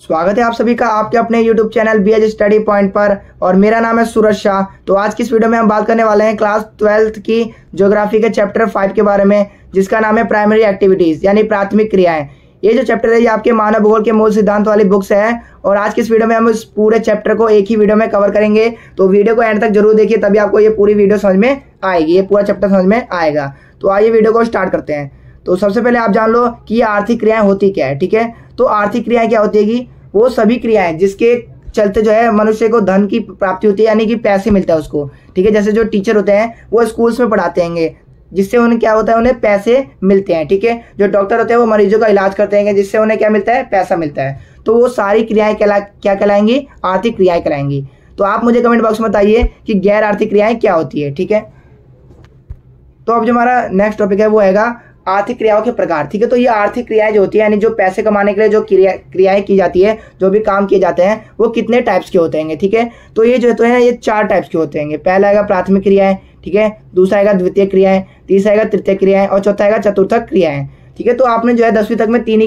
स्वागत है आप सभी का आपके अपने YouTube channel BH study point पर। और मेरा नाम है सूरज शाह। तो आज की इस वीडियो में हम बात करने वाले हैं क्लास 12th की ज्योग्राफी के चैप्टर 5 के बारे में, जिसका नाम है प्राइमरी एक्टिविटीज़ यानी प्राथमिक क्रियाएं। ये जो चैप्टर है ये आपके मानव भूगोल के मूल सिद्धांत वाली बुक्स है। और आज की इस वीडियो में हम इस पूरे चैप्टर को एक ही वीडियो में कवर करेंगे। तो वीडियो को एंड तक जरूर देखिए, तभी आपको ये पूरी वीडियो समझ में आएगी, ये पूरा चैप्टर समझ में आएगा। तो आइए वीडियो को स्टार्ट करते हैं। तो सबसे पहले आप जान लो कि ये आर्थिक क्रियाएं होती क्या है। ठीक है, तो आर्थिक क्रियाएं क्या होती है कि वो सभी क्रियाएं जिसके चलते जो है मनुष्य को धन की प्राप्ति होती है, यानी कि पैसे मिलता है उसको। ठीक है, जैसे जो टीचर होते हैं वो स्कूल्स में पढ़ाते हैं जिससे उन्हें क्या होता है, उन्हें पैसे मिलते हैं। ठीक है, जो डॉक्टर होते हैं वो मरीजों का इलाज करते हैं जिससे उन्हें क्या मिलता है, पैसा मिलता है। तो वो सारी क्रियाएं क्या कहलाएंगी, आर्थिक क्रियाएं कहलाएंगी। तो आप मुझे कमेंट बॉक्स में बताइए कि गैर आर्थिक क्रियाएं क्या होती है। ठीक है, तो अब जो हमारा नेक्स्ट टॉपिक है वो हैगा आर्थिक क्रियाओं के प्रकार। ठीक है, तो ये आर्थिक क्रियाएं जो होती है यानी जो पैसे कमाने के लिए जो क्रियाएं की जाती है, जो भी काम किए जाते हैं, वो कितने टाइप्स के होते हैं। ठीक है, तो ये जो होते हैं ये 4 टाइप्स के होते हैं। पहला आएगा प्राथमिक क्रियाएं, ठीक है, दूसरा आएगा द्वितीय क्रियाएं, तीसरा आएगा तृतीय क्रियाएं और चौथा आएगा चतुर्थक क्रियाएं। ठीक है, तो आपने जो है 10वीं तक में तीन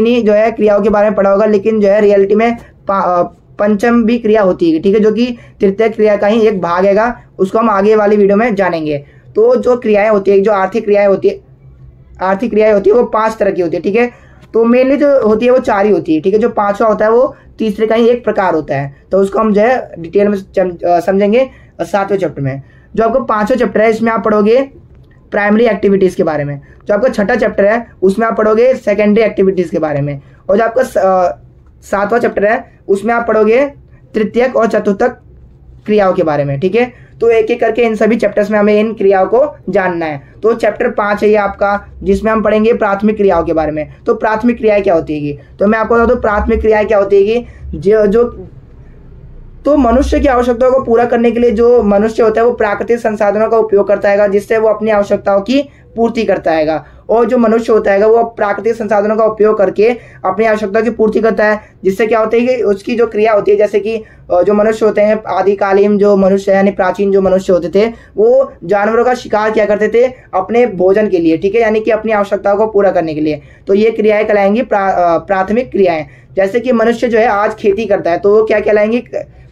ही जो है क्रियाओं के बारे में पढ़ा होगा, लेकिन जो है रियलिटी में पंचम भी क्रिया होती है। ठीक है, जो कि तृतीय क्रिया का ही एक भाग हैगा, उसको हम आगे वाली वीडियो में जानेंगे। तो जो क्रियाएं होती है, जो आर्थिक क्रियाएं होती है वो 5 तरह की होती है। ठीक है, तो मेनली जो होती है वो 4 ही होती है। ठीक है, जो 5वां होता है वो तीसरे का ही एक प्रकार होता है। तो उसको हम जो है डिटेल में समझेंगे 7वें चैप्टर में। जो आपको 5वां चैप्टर है इसमें आप पढ़ोगे प्राइमरी एक्टिविटीज़ के बारे में। जो आपका 6ठा चैप्टर है उसमें आप पढ़ोगे सेकेंडरी एक्टिविटीज़ के बारे में। और जो आपका 7वां चैप्टर है उसमें आप पढ़ोगे तृतीयक और चतुर्थक क्रियाओं के बारे में। ठीक है, तो एक एक करके इन सभी चैप्टर्स में हमें इन क्रियाओं को जानना है। तो चैप्टर 5 है ये आपका, जिसमें हम पढ़ेंगे प्राथमिक क्रियाओं के बारे में। तो प्राथमिक क्रियाएं क्या होती है, तो मैं आपको बता दूं प्राथमिक क्रियाएं क्या होती है कि जो तो मनुष्य की आवश्यकताओं को पूरा करने के लिए जो मनुष्य होता है वो प्राकृतिक संसाधनों का उपयोग करता है, जिससे वो अपनी आवश्यकताओं की पूर्ति करता है। और जो मनुष्य होता है वो प्राकृतिक संसाधनों का उपयोग करके अपनी आवश्यकताओं की पूर्ति करता है, जिससे क्या होता है कि उसकी जो क्रिया होती है, जैसे कि जो मनुष्य होते हैं आदिकालीन जो मनुष्य है यानी प्राचीन जो मनुष्य होते थे, वो जानवरों का शिकार किया करते थे अपने भोजन के लिए। ठीक है, यानी कि अपनी आवश्यकताओं को पूरा करने के लिए। तो ये क्रियाएं कहलाएंगी प्राथमिक क्रियाएं। जैसे कि मनुष्य जो है आज खेती करता है तो वो क्या कहलाएंगी,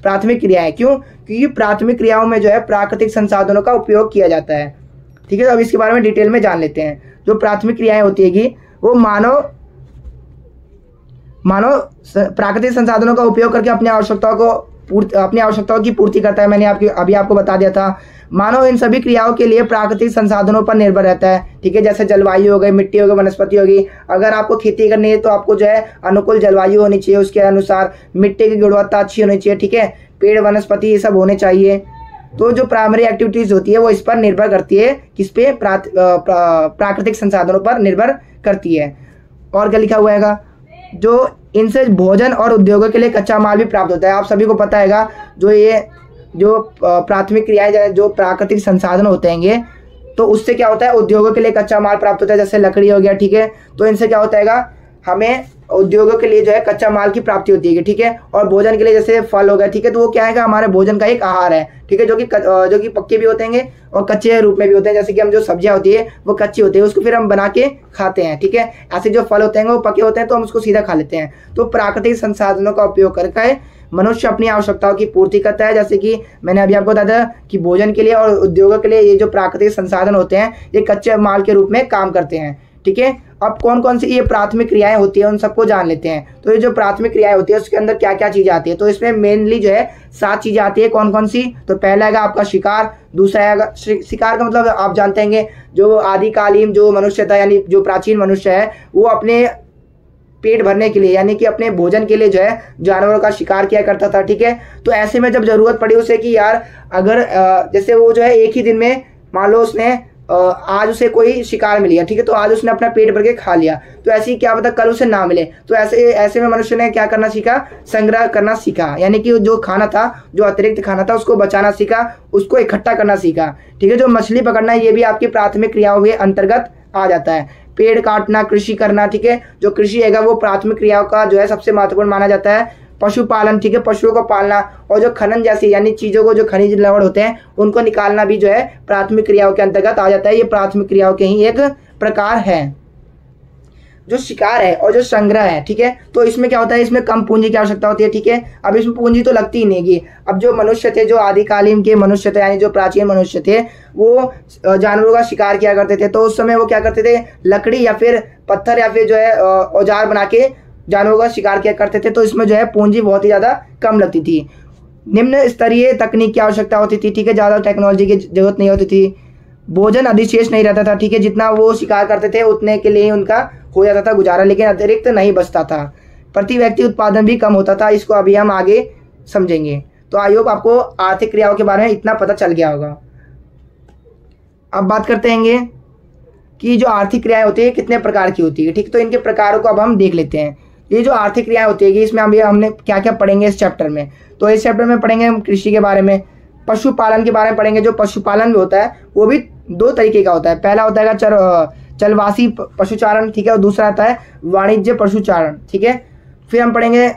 प्राथमिक क्रियाएं। क्यों, क्योंकि प्राथमिक क्रियाओं में जो है प्राकृतिक संसाधनों का उपयोग किया जाता है। ठीक है, तो अब इसके बारे में डिटेल में जान लेते हैं। जो प्राथमिक क्रियाएं होती है कि वो मानव प्राकृतिक संसाधनों का उपयोग करके अपनी आवश्यकताओं की पूर्ति करता है। मैंने अभी आपको बता दिया था। मानव इन सभी क्रियाओं के लिए प्राकृतिक संसाधनों पर निर्भर रहता है। ठीक है, जैसे जलवायु हो गई, मिट्टी हो गई, वनस्पति होगी। अगर आपको खेती करनी है तो आपको जो है अनुकूल जलवायु होनी चाहिए, उसके अनुसार मिट्टी की गुणवत्ता अच्छी होनी चाहिए। ठीक है, पेड़ वनस्पति ये सब होने चाहिए। तो जो प्राइमरी एक्टिविटीज होती है वो इस पर निर्भर करती है, किस पे, प्राकृतिक संसाधनों पर निर्भर करती है। और क्या लिखा हुआ है, जो इनसे भोजन और उद्योगों के लिए कच्चा माल भी प्राप्त होता है। आप सभी को पता है जो प्राथमिक क्रियाएं जो प्राकृतिक संसाधन होते हैं तो उससे क्या होता है, उद्योगों के लिए कच्चा माल प्राप्त होता है, जैसे लकड़ी हो गया। ठीक है, तो इनसे क्या होता है, हमें उद्योगों के लिए जो है कच्चा माल की प्राप्ति होती है। ठीक है, और भोजन के लिए जैसे फल हो गया। ठीक है, तो वो क्या है, हमारे भोजन का एक आहार है। ठीक है, जो कि पक्के भी होते हैं और कच्चे रूप में भी होते हैं। जैसे कि हम जो सब्जियां होती है वो कच्ची होती है, उसको फिर हम बना के खाते हैं। ठीक है, ऐसे जो फल होते हैं वो पके होते हैं तो हम उसको सीधा खा लेते हैं। तो प्राकृतिक संसाधनों का उपयोग करके मनुष्य अपनी आवश्यकताओं की पूर्ति करता है। जैसे कि मैंने अभी आपको बताया कि भोजन के लिए और उद्योगों के लिए ये जो प्राकृतिक संसाधन होते हैं ये कच्चे माल के रूप में काम करते हैं। ठीक है, अब कौन कौन सी ये प्राथमिक क्रियाएं होती है उन सबको जान लेते हैं। तो ये जो प्राथमिक क्रियाएं होती है उसके अंदर क्या क्या चीजें आती है, तो इसमें मेनली जो है 7 चीजें आती है। कौन कौन सी, तो पहला है आपका शिकार, दूसरा है शिकार का मतलब आप जानते हैं जो आदिकालीन जो मनुष्य था यानी जो प्राचीन मनुष्य है वो अपने पेट भरने के लिए यानी कि अपने भोजन के लिए जो है जानवरों का शिकार किया करता था। ठीक है, तो ऐसे में जब जरूरत पड़ी उसे कि यार अगर जैसे वो जो है एक ही दिन में मान लो उसने आज उसे कोई शिकार मिल गया। ठीक है, तो आज उसने अपना पेट भर के खा लिया, तो ऐसे ही क्या पता कल उसे ना मिले। तो ऐसे में मनुष्य ने क्या करना सीखा, संग्रह करना सीखा, यानी कि जो खाना था, जो अतिरिक्त खाना था उसको बचाना सीखा, उसको इकट्ठा करना सीखा। ठीक है, जो मछली पकड़ना ये भी आपकी प्राथमिक क्रियाओं के अंतर्गत आ जाता है। पेड़ काटना, कृषि करना। ठीक है, जो कृषि है वो प्राथमिक क्रियाओं का जो है सबसे महत्वपूर्ण माना जाता है। पशुपालन, ठीक है, पशुओं को पालना। और जो खनन जैसी यानी चीज़ों को जो खनिज लवण होते हैं उनको निकालना भी जो है प्राथमिक क्रियाओं के अंतर्गत आ जाता है। ये प्राथमिक क्रियाओं के ही एक प्रकार है। जो शिकार है और जो संग्रह है, ठीक है, तो इसमें क्या होता है, इसमें कम पूंजी की आवश्यकता होती है, ठीक है। अब इसमें पूंजी तो लगती ही नहीं है। अब जो मनुष्य थे, जो आदिकालीन के मनुष्य थे, यानी जो प्राचीन मनुष्य थे, वो जानवरों का शिकार किया करते थे। तो उस समय वो क्या करते थे, लकड़ी या फिर पत्थर या फिर जो है औजार बना के जानवरों का शिकार किया करते थे। तो इसमें जो है पूंजी बहुत ही ज़्यादा कम लगती थी। निम्न स्तरीय तकनीक की आवश्यकता होती थी, ठीक है, ज़्यादा टेक्नोलॉजी की जरूरत नहीं होती थी। भोजन अधिशेष नहीं रहता था, ठीक है, जितना वो शिकार करते थे उतने के लिए उनका हो जाता था गुजारा, लेकिन अतिरिक्त नहीं बचता था। प्रति व्यक्ति उत्पादन भी कम होता था। इसको अभी हम आगे समझेंगे। तो आई होप आपको आर्थिक क्रियाओं के बारे में इतना पता चल गया होगा। अब बात करते हैं कि जो आर्थिक क्रियाएं होती है कितने प्रकार की होती है, ठीक। तो इनके प्रकारों को अब हम देख लेते हैं। ये जो आर्थिक क्रियाएं होती है इसमें हमने क्या क्या पढ़ेंगे इस चैप्टर में। तो इस चैप्टर में पढ़ेंगे हम कृषि के बारे में, पशुपालन के बारे में पढ़ेंगे। जो पशुपालन भी होता है वो भी दो तरीके का होता है। पहला होता है चलवासी पशुचारण, ठीक है, और दूसरा आता है वाणिज्य पशुचारण, ठीक है। फिर हम पढ़ेंगे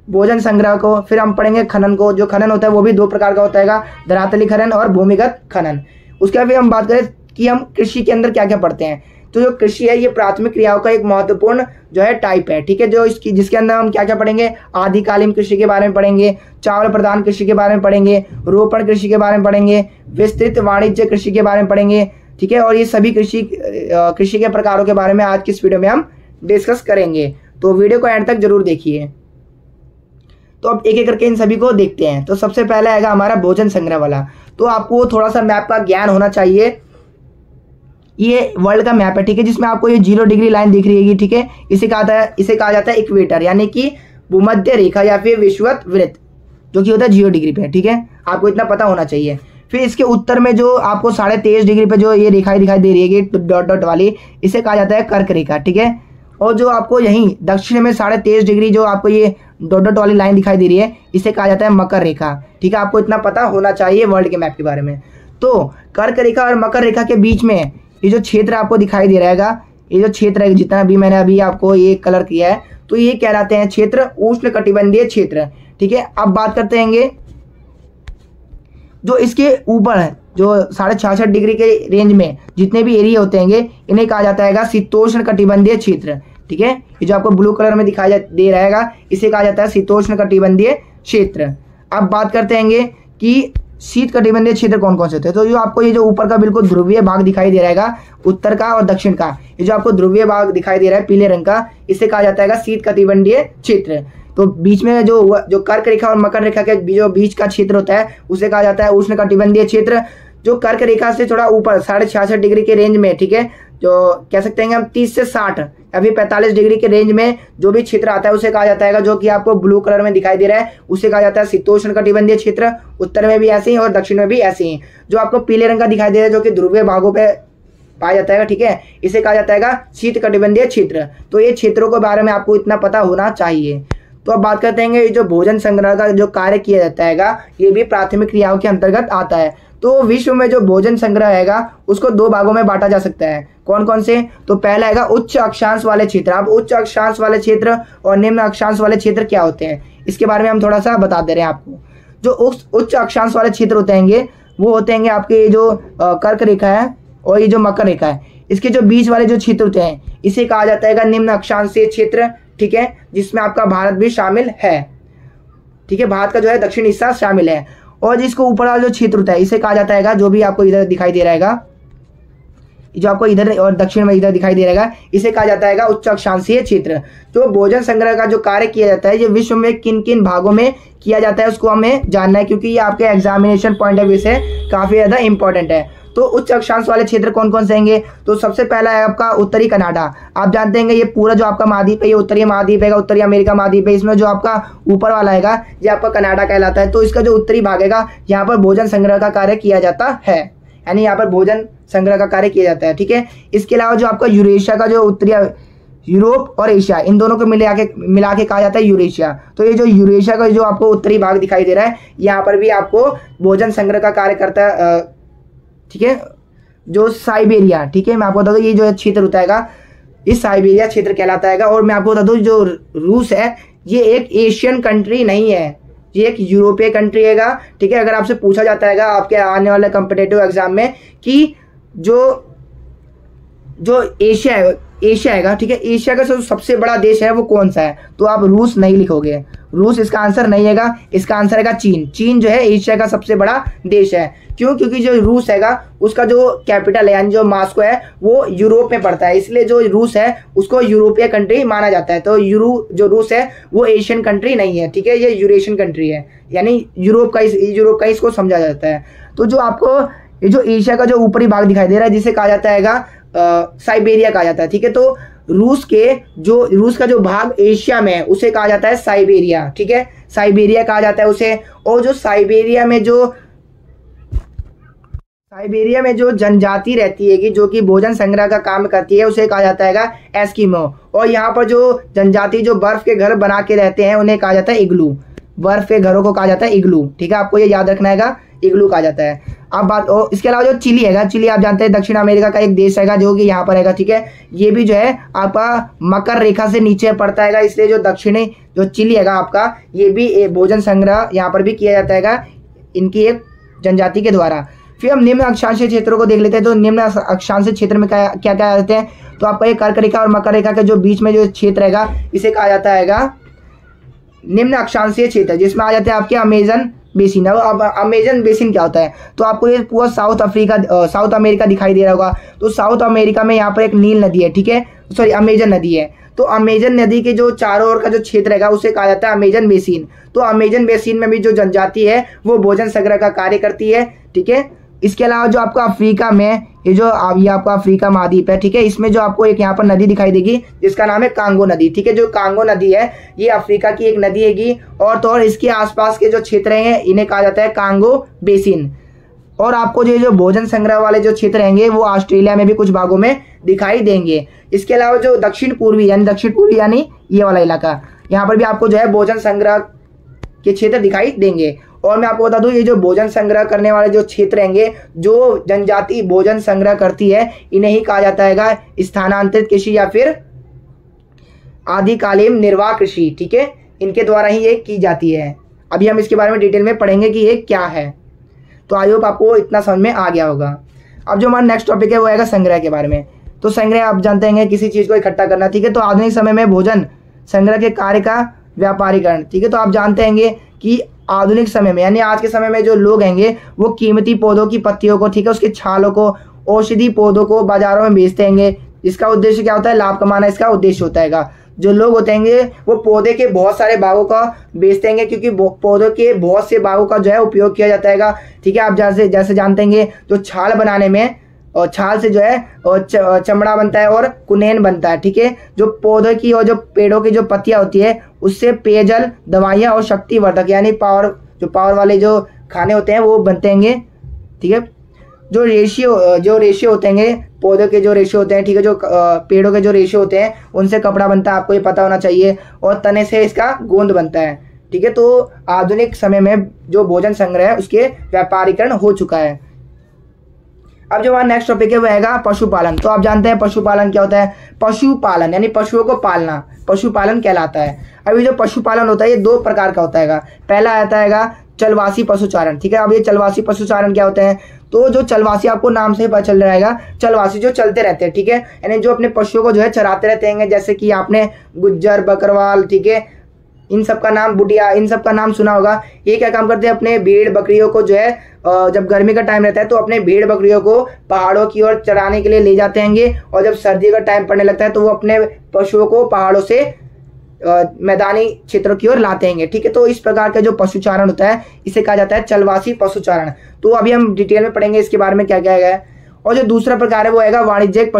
भोजन संग्रह को, फिर हम पढ़ेंगे खनन को। जो खनन होता है वो भी दो प्रकार का होता है, धरातली खनन और भूमिगत खनन। उसके बाद फिर हम बात करें कि हम कृषि के अंदर क्या क्या पढ़ते हैं। तो जो कृषि है ये प्राथमिक क्रियाओं का एक महत्वपूर्ण जो है टाइप है, ठीक है, जो जिसके अंदर हम क्या क्या पढ़ेंगे, आदिकालीन कृषि के बारे में पढ़ेंगे, चावल प्रधान कृषि के बारे में पढ़ेंगे, रोपण कृषि के बारे में पढ़ेंगे, विस्तृत वाणिज्य कृषि के बारे में पढ़ेंगे, ठीक है। और ये सभी कृषि के प्रकारों के बारे में आज की इस वीडियो में हम डिस्कस करेंगे। तो वीडियो को एंड तक जरूर देखिए। तो अब एक एक करके इन सभी को देखते हैं। तो सबसे पहला आएगा हमारा भोजन संग्रह वाला। तो आपको थोड़ा सा मैप का ज्ञान होना चाहिए। ये वर्ल्ड का मैप है, ठीक है, जिसमें आपको ये 0 डिग्री लाइन दिख रही है, ठीक है। इसे कहा जाता है इक्वेटर, यानी कि भूमध्य रेखा या फिर विषुवत वृत्त, जो कि होता है 0 डिग्री पे, ठीक है। आपको इतना पता होना चाहिए। फिर इसके उत्तर में जो आपको 23.5 डिग्री पे जो ये रेखा दिखाई दे रही है डॉट डॉट वाली, इसे कहा जाता है कर्क रेखा, ठीक है। और जो आपको यहीं दक्षिण में 23.5 डिग्री जो आपको ये डॉट डॉट वाली लाइन दिखाई दे रही है, इसे कहा जाता है मकर रेखा, ठीक है। आपको इतना पता होना चाहिए वर्ल्ड के मैप के बारे में। तो कर्क रेखा और मकर रेखा के बीच में ये जो क्षेत्र आपको दिखाई दे रहा है, ये जो क्षेत्र है, जितना भी मैंने अभी आपको ये कलर किया है, तो ये कहलाते हैं क्षेत्र उष्ण कटिबंधीय क्षेत्र, ठीक है। अब बात करते हैं जो इसके ऊपर है, जो 66.5 डिग्री के रेंज में जितने भी एरिया होते हैं इन्हें कहा जाता है शीतोष्ण कटिबंधीय क्षेत्र, ठीक है। ये जो आपको ब्लू कलर में दिखाई दे रहा है इसे कहा जाता है शीतोष्ण कटिबंधीय क्षेत्र। अब बात करते हैं कि शीत कटिबंधीय क्षेत्र कौन कौन से होते हैं। तो जो आपको ये जो ऊपर का बिल्कुल ध्रुवीय भाग दिखाई दे रहा है, उत्तर का और दक्षिण का, ये जो आपको ध्रुवीय भाग दिखाई दे रहा है पीले रंग का, इसे कहा जाता है शीत कटिबंधीय क्षेत्र। तो बीच में जो कर्क रेखा और मकर रेखा के जो बीच का क्षेत्र होता है उसे कहा जाता है उष्ण कटिबंधीय क्षेत्र। जो कर्क रेखा से थोड़ा ऊपर 66.5 डिग्री के रेंज में, ठीक है, जो कह सकते हैं हम 30 से 60 या फिर 45 डिग्री के रेंज में जो भी क्षेत्र आता है उसे कहा जाता है, जो कि आपको ब्लू कलर में दिखाई दे रहा है, उसे कहा जाता है शीतोष्ण कटिबंधीय क्षेत्र। उत्तर में भी ऐसे ही और दक्षिण में भी ऐसे ही। जो आपको पीले रंग का दिखाई दे रहा है जो कि ध्रुवीय भागों पे पाया जाता है, ठीक है, इसे कहा जाता है शीत कटिबंधीय क्षेत्र। तो ये क्षेत्रों के बारे में आपको इतना पता होना चाहिए। तो अब बात करते हैं ये जो भोजन संग्रह का जो कार्य किया जाता है ये भी प्राथमिक क्रियाओं के अंतर्गत आता है। तो विश्व में जो भोजन संग्रह है उसको 2 भागों में बांटा जा सकता है। कौन कौन से? तो पहला है उच्च अक्षांश वाले क्षेत्र। अब उच्च अक्षांश वाले क्षेत्र और निम्न अक्षांश वाले क्षेत्र क्या होते हैं इसके बारे में हम थोड़ा सा बता दे रहे हैं आपको। जो उच्च अक्षांश वाले क्षेत्र होते हैं वो होते हैं आपके जो कर्क रेखा है और ये जो मकर रेखा है, इसके जो बीच वाले जो क्षेत्र होते हैं इसे कहा जाता है निम्न अक्षांशीय क्षेत्र, ठीक है, जिसमें आपका भारत भी शामिल है, ठीक है, भारत का जो है दक्षिण हिस्सा शामिल है। और जिसको ऊपर वाला जो क्षेत्र होता है इसे कहा जाता है जो भी आपको इधर दिखाई दे रहा है, जो आपको इधर और दक्षिण में इधर दिखाई दे रहा है, इसे कहा जाता है उच्च अक्षांशीय क्षेत्र। जो भोजन संग्रह का जो कार्य किया जाता है ये विश्व में किन किन भागों में किया जाता है उसको हमें जानना है, क्योंकि ये आपके एग्जामिनेशन पॉइंट ऑफ व्यू से काफी ज्यादा इंपॉर्टेंट है। तो उच्च अक्षांश वाले क्षेत्र कौन कौन से हैं? तो सबसे पहला है आपका उत्तरी कनाडा। आप जानते हैं ये पूरा जो आपका महाद्वीप है ये उत्तरी महाद्वीप है, उत्तरी अमेरिका महाद्वीप है। इसमें जो आपका ऊपर वाला है ये आपका कनाडा कहलाता है। तो इसका जो उत्तरी भाग है यहाँ पर भोजन संग्रह का कार्य किया जाता है, यानी यहाँ पर भोजन संग्रह का कार्य किया जाता है, ठीक है। इसके अलावा जो आपका यूरेशिया का जो उत्तरी यूरोप और एशिया इन दोनों को मिला के कहा जाता है यूरेशिया। तो ये जो यूरेशिया का जो आपको उत्तरी भाग दिखाई दे रहा है यहाँ पर भी आपको भोजन संग्रह का कार्य करता है, ठीक है। जो साइबेरिया, ठीक है, मैं आपको बता दूं ये जो क्षेत्र होता है इस साइबेरिया क्षेत्र कहलाता है। और मैं आपको बता दूं जो रूस है ये एक एशियन कंट्री नहीं है, ये एक यूरोपीय कंट्री है, ठीक है। अगर आपसे पूछा जाता है आपके आने वाले कॉम्पिटिटिव एग्जाम में कि जो एशिया है एशिया आएगा, ठीक है। एशिया का जो सबसे बड़ा देश है वो कौन सा है, तो आप रूस नहीं लिखोगे, रूस इसका आंसर नहीं हैगा, इसका आंसर हैगा चीन। चीन जो है एशिया का सबसे बड़ा देश है। क्यों, क्योंकि जो रूस हैगा उसका जो कैपिटल है यानी जो मॉस्को है वो यूरोप में पड़ता है, इसलिए जो रूस है उसको यूरोपीय कंट्री माना जाता है। तो जो रूस है वो एशियन कंट्री नहीं है, ठीक है, ये यूरेशियन कंट्री है, यानी यूरोप का इसको समझा जाता है। तो जो आपको ये जो एशिया का जो ऊपरी भाग दिखाई दे रहा है जिसे कहा जाता हैगा साइबेरिया कहा जाता है, ठीक है। तो रूस का जो भाग एशिया में है उसे कहा जाता है साइबेरिया, ठीक है, साइबेरिया कहा जाता है उसे। और जो साइबेरिया में जो जनजाति रहती है कि जो कि भोजन संग्रह का काम करती है उसे कहा जाता है एस्किमो। और यहाँ पर जो जनजाति जो बर्फ के घर बना के रहते हैं उन्हें कहा जाता है इग्लू, बर्फ के घरों को कहा जाता है इग्लू, ठीक है, आपको ये याद रखना हैगा, इग्लू कहा जाता है। अब बात इसके अलावा जो चिली हैगा, चिली आप जानते हैं दक्षिण अमेरिका का एक देश हैगा जो कि यहाँ पर हैगा, ठीक है। ये भी जो है आपका मकर रेखा से नीचे पड़ता हैगा, इसलिए जो दक्षिणी जो चिली हैगा आपका ये भी भोजन संग्रह यहाँ पर भी किया जाता हैगा इनकी एक जनजाति के द्वारा। फिर हम निम्न अक्षांशीय क्षेत्रों को देख लेते हैं। तो निम्न अक्षांशीय क्षेत्र में क्या क्या रहते हैं, तो आपका ये कर्क रेखा और मकर रेखा के जो बीच में जो क्षेत्र रहेगा इसे कहा जाता हैगा निम्न अक्षांशीय क्षेत्र, जिसमें आ जाते हैं आपके अमेजन बेसिन। अब अमेजन बेसिन क्या होता है, तो आपको ये पूरा साउथ अमेरिका दिखाई दे रहा होगा। तो साउथ अमेरिका में यहाँ पर एक नील नदी है, ठीक है, सॉरी अमेजन नदी है। तो अमेजन नदी के जो चारों ओर का जो क्षेत्र रहेगा उसे कहा जाता है अमेजन बेसिन। तो अमेजन बेसिन में भी जो जनजाति है वो भोजन संग्रह का कार्य करती है, ठीक है। इसके अलावा जो आपको अफ्रीका में ये आपका अफ्रीका महाद्वीप है, ठीक है, इसमें जो आपको एक यहाँ पर नदी दिखाई देगी जिसका नाम है कांगो नदी, ठीक है। जो कांगो नदी है ये अफ्रीका की एक नदी हैगी और तो और इसके आसपास के जो क्षेत्र हैं इन्हें कहा जाता है कांगो बेसिन। और आपको जो भोजन संग्रह वाले जो क्षेत्र रहेंगे वो ऑस्ट्रेलिया में भी कुछ भागों में दिखाई देंगे। इसके अलावा जो दक्षिण पूर्वी यानी ये वाला इलाका, यहाँ पर भी आपको जो है भोजन संग्रह के क्षेत्र दिखाई देंगे। और मैं आपको बता दूं ये जो भोजन संग्रह करने वाले जो क्षेत्र रहेंगे, जो जनजाति भोजन संग्रह करती है इन्हें ही कहा जाता है स्थानांतरित कृषि या फिर आदिकालीन निर्वाह कृषि, ठीक है, इनके द्वारा ही ये की जाती है। अभी हम इसके बारे में डिटेल में पढ़ेंगे कि ये क्या है। तो आई होप आपको इतना समझ में आ गया होगा। अब जो हमारा नेक्स्ट टॉपिक है वो आएगा संग्रह के बारे में। तो संग्रह आप जानते हैं किसी चीज़ को इकट्ठा करना, ठीक है। तो आधुनिक समय में भोजन संग्रह के कार्य का व्यापारीकरण, ठीक है। तो आप जानते हैं कि आधुनिक समय में यानी आज के समय में जो लोग हैंगे वो कीमती पौधों की पत्तियों को, ठीक है, उसके छालों को, औषधि पौधों को बाजारों में बेचते हैंगे। इसका उद्देश्य क्या होता है, लाभ कमाना इसका उद्देश्य होता है। जो लोग होते हैं वो पौधे के बहुत सारे भागों का बेचते हैं क्योंकि पौधों के बहुत से भागों का जो है उपयोग किया जाता है, ठीक है। आप जैसे जानते हैं जो छाल बनाने में और छाल से जो है चमड़ा बनता है और कुनैन बनता है, ठीक है। जो पौधों की और जो पेड़ों की जो पत्तियां होती है उससे पेयजल, दवाइयां और शक्तिवर्धक यानी पावर वाले जो खाने होते हैं वो बनते हैं, ठीक है। जो रेशियो होते हैं पौधों के जो रेशियो होते हैं, ठीक है, जो पेड़ों के जो रेशियो होते हैं उनसे कपड़ा बनता है, आपको ये पता होना चाहिए। और तने से इसका गोंद बनता है, ठीक है। तो आधुनिक समय में जो भोजन संग्रह है उसके व्यापारीकरण हो चुका है। अब जो हमारा नेक्स्ट टॉपिक है वो आएगा पशुपालन। तो आप जानते हैं पशुपालन क्या होता है, पशुपालन यानी पशुओं को पालना पशुपालन कहलाता है। अभी जो पशुपालन होता है ये दो प्रकार का होता है। पहला आता है चलवासी पशुचारण, ठीक है। अब ये चलवासी पशुचारण क्या होते हैं, तो जो चलवासी आपको नाम से ही पता चल रहेगा, चलवासी जो चलते रहते हैं, ठीक है, यानी जो अपने पशुओं को जो है चराते रहते हैं, जैसे कि आपने गुज्जर, बकरवाल, ठीक है, इन सब का नाम, बुटिया, इन सब का नाम सुना होगा। ये क्या काम करते हैं, अपने भेड़ बकरियों को जो है जब गर्मी का टाइम रहता है तो अपने भेड़ बकरियों को पहाड़ों की ओर चराने के लिए ले जाते हैं, और जब सर्दी का टाइम पड़ने लगता है तो वो अपने पशुओं को पहाड़ों से मैदानी क्षेत्रों की ओर लाते हैं, ठीक है। तो इस प्रकार का जो पशुचारण होता है इसे कहा जाता है चलवासी पशुचारण। तो अभी हम डिटेल में पढ़ेंगे इसके बारे में क्या क्या है। और जो दूसरा प्रकार है वो आएगा वाणिज्यिक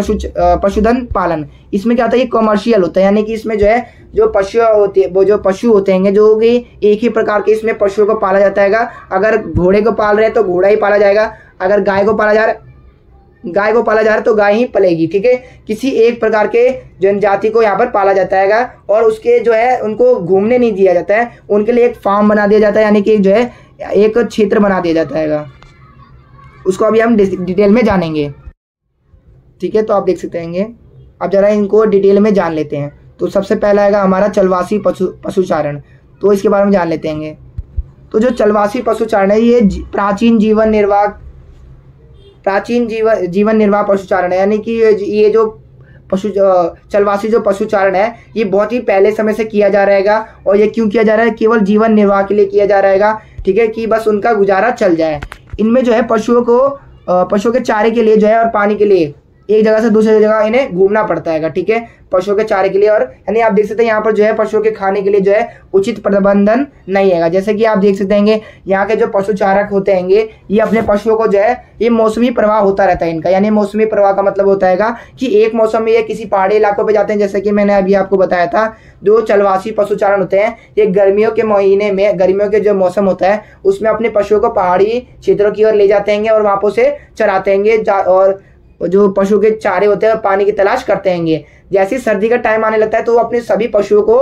पशुधन पालन। इसमें क्या होता है, ये कॉमर्शियल होता है, यानी कि इसमें जो है जो पशु होती है, वो जो पशु होते हैं जो कि एक ही प्रकार के इसमें पशुओं को पाला जाता है। अगर घोड़े को पाल रहे हैं तो घोड़ा ही पाला जाएगा, अगर गाय को पाला जा रहा है तो गाय ही पलेगी, ठीक है। किसी एक प्रकार के जनजाति को यहाँ पर पाला जाता है और उसके जो है उनको घूमने नहीं दिया जाता है, उनके लिए एक फार्म बना दिया जाता है, यानी कि जो है एक क्षेत्र बना दिया जाता है। उसको अभी हम डिटेल में जानेंगे, ठीक है। तो आप देख सकते हैं, अब जरा इनको डिटेल में जान लेते हैं। तो सबसे पहला आएगा हमारा चलवासी पशुचारण। तो इसके बारे में जान लेते हैं। तो जो चलवासी पशुचारण है ये प्राचीन जीवन निर्वाह पशुचारण है, यानी कि ये जो चलवासी जो पशुचारण है ये बहुत ही पहले समय से किया जा रहेगा। और ये क्यों किया जा रहा है? केवल जीवन निर्वाह के लिए किया जा रहेगा, ठीक है, कि बस उनका गुजारा चल जाए। इनमें जो है पशुओं के चारे के लिए जो है और पानी के लिए एक जगह से दूसरी जगह इन्हें घूमना पड़ता है, ठीक है, पशुओं के चारे के लिए। और यानी आप देख सकते हैं यहाँ पर जो है पशुओं के खाने के लिए जो है उचित प्रबंधन नहीं है। जैसे कि आप देख सकते हैं यहाँ के जो पशु चारक होते हैं ये अपने पशुओं को जो है ये मौसमी प्रवाह होता रहता है इनका। यानी मौसमी प्रवाह का मतलब होता है कि एक मौसम में ये किसी पहाड़ी इलाकों पर जाते हैं, जैसे कि मैंने अभी आपको बताया था। जो चलवासी पशुचारण होते हैं ये गर्मियों के महीने में, गर्मियों के जो मौसम होता है उसमें अपने पशुओं को पहाड़ी क्षेत्रों की ओर ले जाते हैं और वहां पर से चराते हैं और जो पशु के चारे होते हैं पानी की तलाश करते हैं। जैसे सर्दी का टाइम आने लगता है तो वो अपने सभी पशुओं को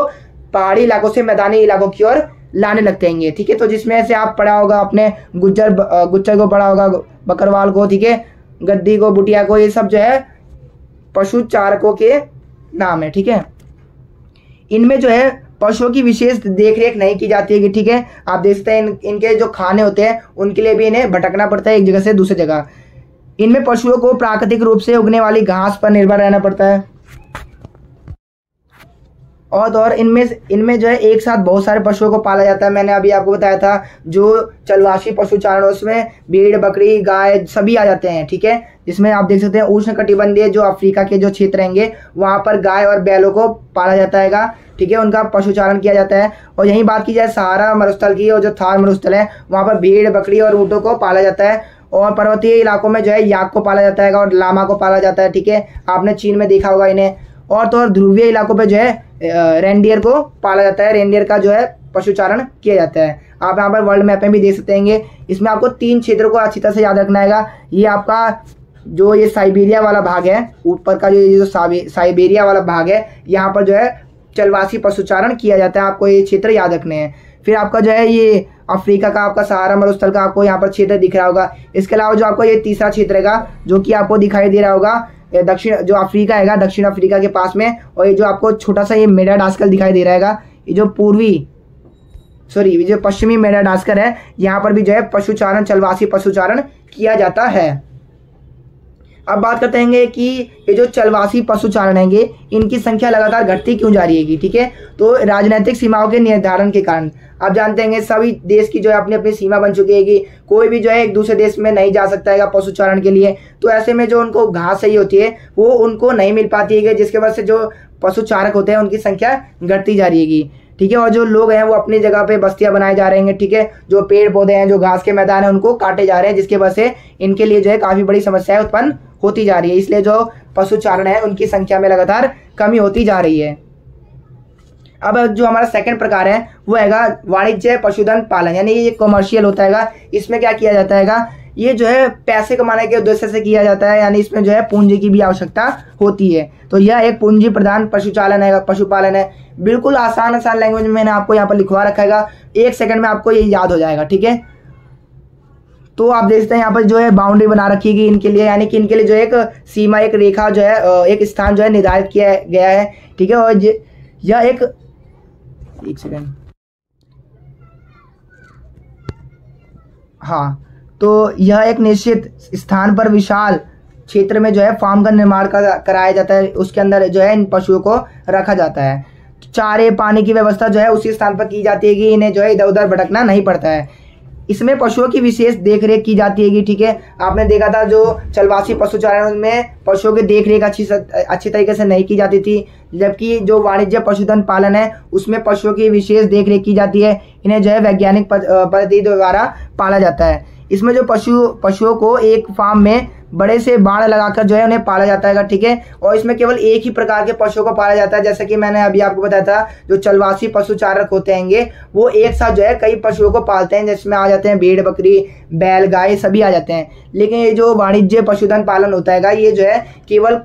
पहाड़ी इलाकों से मैदानी इलाकों की ओर लाने लगते हैं, ठीक है। तो जिसमें से आप पढ़ा होगा अपने गुज्जर को पढ़ा होगा, बकरवाल को, ठीक है, गद्दी को, बुटिया को, ये सब जो है पशु चारकों के नाम है, ठीक है। इनमें जो है पशुओं की विशेष देखरेख नहीं की जाती है, ठीक है। आप देख सकते हैं इनके जो खाने होते हैं उनके लिए भी इन्हें भटकना पड़ता है एक जगह से दूसरी जगह। इनमें पशुओं को प्राकृतिक रूप से उगने वाली घास पर निर्भर रहना पड़ता है। और इनमें जो है एक साथ बहुत सारे पशुओं को पाला जाता है। मैंने अभी आपको बताया था जो चलवासी पशुचारण उसमें भेड़, बकरी, गाय सभी आ जाते हैं, ठीक है। जिसमें आप देख सकते हैं उष्णकटिबंधीय जो अफ्रीका के जो क्षेत्र रहेंगे वहाँ पर गाय और बैलों को पाला जाता है, ठीक है, उनका पशुचारण किया जाता है। और यहीं बात की जाए सहारा मरुस्थल की और जो थार मरुस्थल है वहाँ पर भेड़, बकरी और ऊँटों को पाला जाता है। और पर्वतीय इलाकों में जो है याक को पाला जाता है और लामा को पाला जाता है, ठीक है, आपने चीन में देखा होगा इन्हें। और ध्रुवीय इलाकों पे जो है रेंडियर को पाला जाता है, रेंडियर का जो है पशुचारण किया जाता है। आप यहाँ पर वर्ल्ड मैप में भी देख सकते हैं। इसमें आपको 3 क्षेत्रों को अच्छी तरह से याद रखना है। ये आपका जो ये साइबेरिया वाला भाग है, ऊपर का जो साइबेरिया वाला भाग है, यहाँ पर जो है चलवासी पशुचारण किया जाता है। आपको ये क्षेत्र याद रखने हैं। फिर आपका जो है ये अफ्रीका का आपका सहारा मरुस्थल का आपको यहाँ पर क्षेत्र दिख रहा होगा। इसके अलावा जो आपको ये तीसरा क्षेत्र है जो कि आपको दिखाई दे रहा होगा दक्षिण जो अफ्रीका है, दक्षिण अफ्रीका के पास में। और ये जो आपको छोटा सा ये मेडागास्कर दिखाई दे रहा है, ये जो पश्चिमी मेडागास्कर है, यहाँ पर भी जो है पशुचारण, चलवासी पशुचारण किया जाता है। अब बात करते हैं कि ये जो चलवासी पशुचारण है इनकी संख्या लगातार घटती क्यों जा रही है, ठीक है। तो राजनीतिक सीमाओं के निर्धारण के कारण आप जानते हैं सभी देश की जो है अपनी अपनी सीमा बन चुकी है कि कोई भी जो है एक दूसरे देश में नहीं जा सकता है पशुचारण के लिए। तो ऐसे में जो उनको घास चाहिए होती है वो उनको नहीं मिल पाती है, जिसके वजह से जो पशुचारक होते हैं उनकी संख्या घटती जा रही है, ठीक है। और जो लोग हैं वो अपनी जगह पे बस्तियां बनाए जा रहे हैं, ठीक है। जो पेड़ पौधे हैं, जो घास के मैदान है, उनको काटे जा रहे हैं, जिसके वजह से इनके लिए जो है काफ़ी बड़ी समस्याएं उत्पन्न होती जा रही है। इसलिए जो पशुचारण है उनकी संख्या में लगातार कमी होती जा रही है। अब जो हमारा सेकंड प्रकार है वो हैगा वाणिज्य पशुधन पालन, यानी ये कमर्शियल होता है। इसमें क्या किया जाता है, ये जो है पैसे कमाने के उद्देश्य से किया जाता है, यानी इसमें जो है पूंजी की भी आवश्यकता होती है। तो यह एक पूंजी प्रधान पशुपालन है। बिल्कुल आसान लैंग्वेज में मैंने आपको यहाँ पर लिखवा रखा है, 1 सेकंड में आपको ये याद हो जाएगा, ठीक है। तो आप देखते हैं यहाँ पर जो है बाउंड्री बना रखी गई इनके लिए, यानी कि इनके लिए जो एक सीमा, एक रेखा जो है, एक स्थान जो है निर्धारित किया गया है, ठीक है। और यह एक सेकंड, हाँ, तो यह एक निश्चित स्थान पर विशाल क्षेत्र में जो है फार्म का निर्माण कराया जाता है। उसके अंदर जो है इन पशुओं को रखा जाता है। चारे, पानी की व्यवस्था जो है उसी स्थान पर की जाती है कि इन्हें जो है इधर उधर भटकना नहीं पड़ता है। इसमें पशुओं की विशेष देखरेख की जाती है, ठीक है। आपने देखा था जो चलवासी पशुचारण में पशुओं की देखरेख अच्छी तरीके से नहीं की जाती थी, जबकि जो वाणिज्य पशुधन पालन है उसमें पशुओं की विशेष देखरेख की जाती है। इन्हें जो है वैज्ञानिक पद्धति द्वारा पाला जाता है। इसमें जो पशुओं को एक फार्म में बड़े से बाड़ लगाकर जो है उन्हें पाला जाता है, ठीक है। और इसमें केवल एक ही प्रकार के पशुओं को पाला जाता है। जैसे कि मैंने अभी आपको बताया था जो चलवासी पशुचारक होते हैं वो एक साथ जो है कई पशुओं को पालते हैं, जिसमें आ जाते हैं भेड़, बकरी, बैल, गाय सभी आ जाते हैं। लेकिन ये जो वाणिज्य पशुधन पालन होता है ये जो है केवल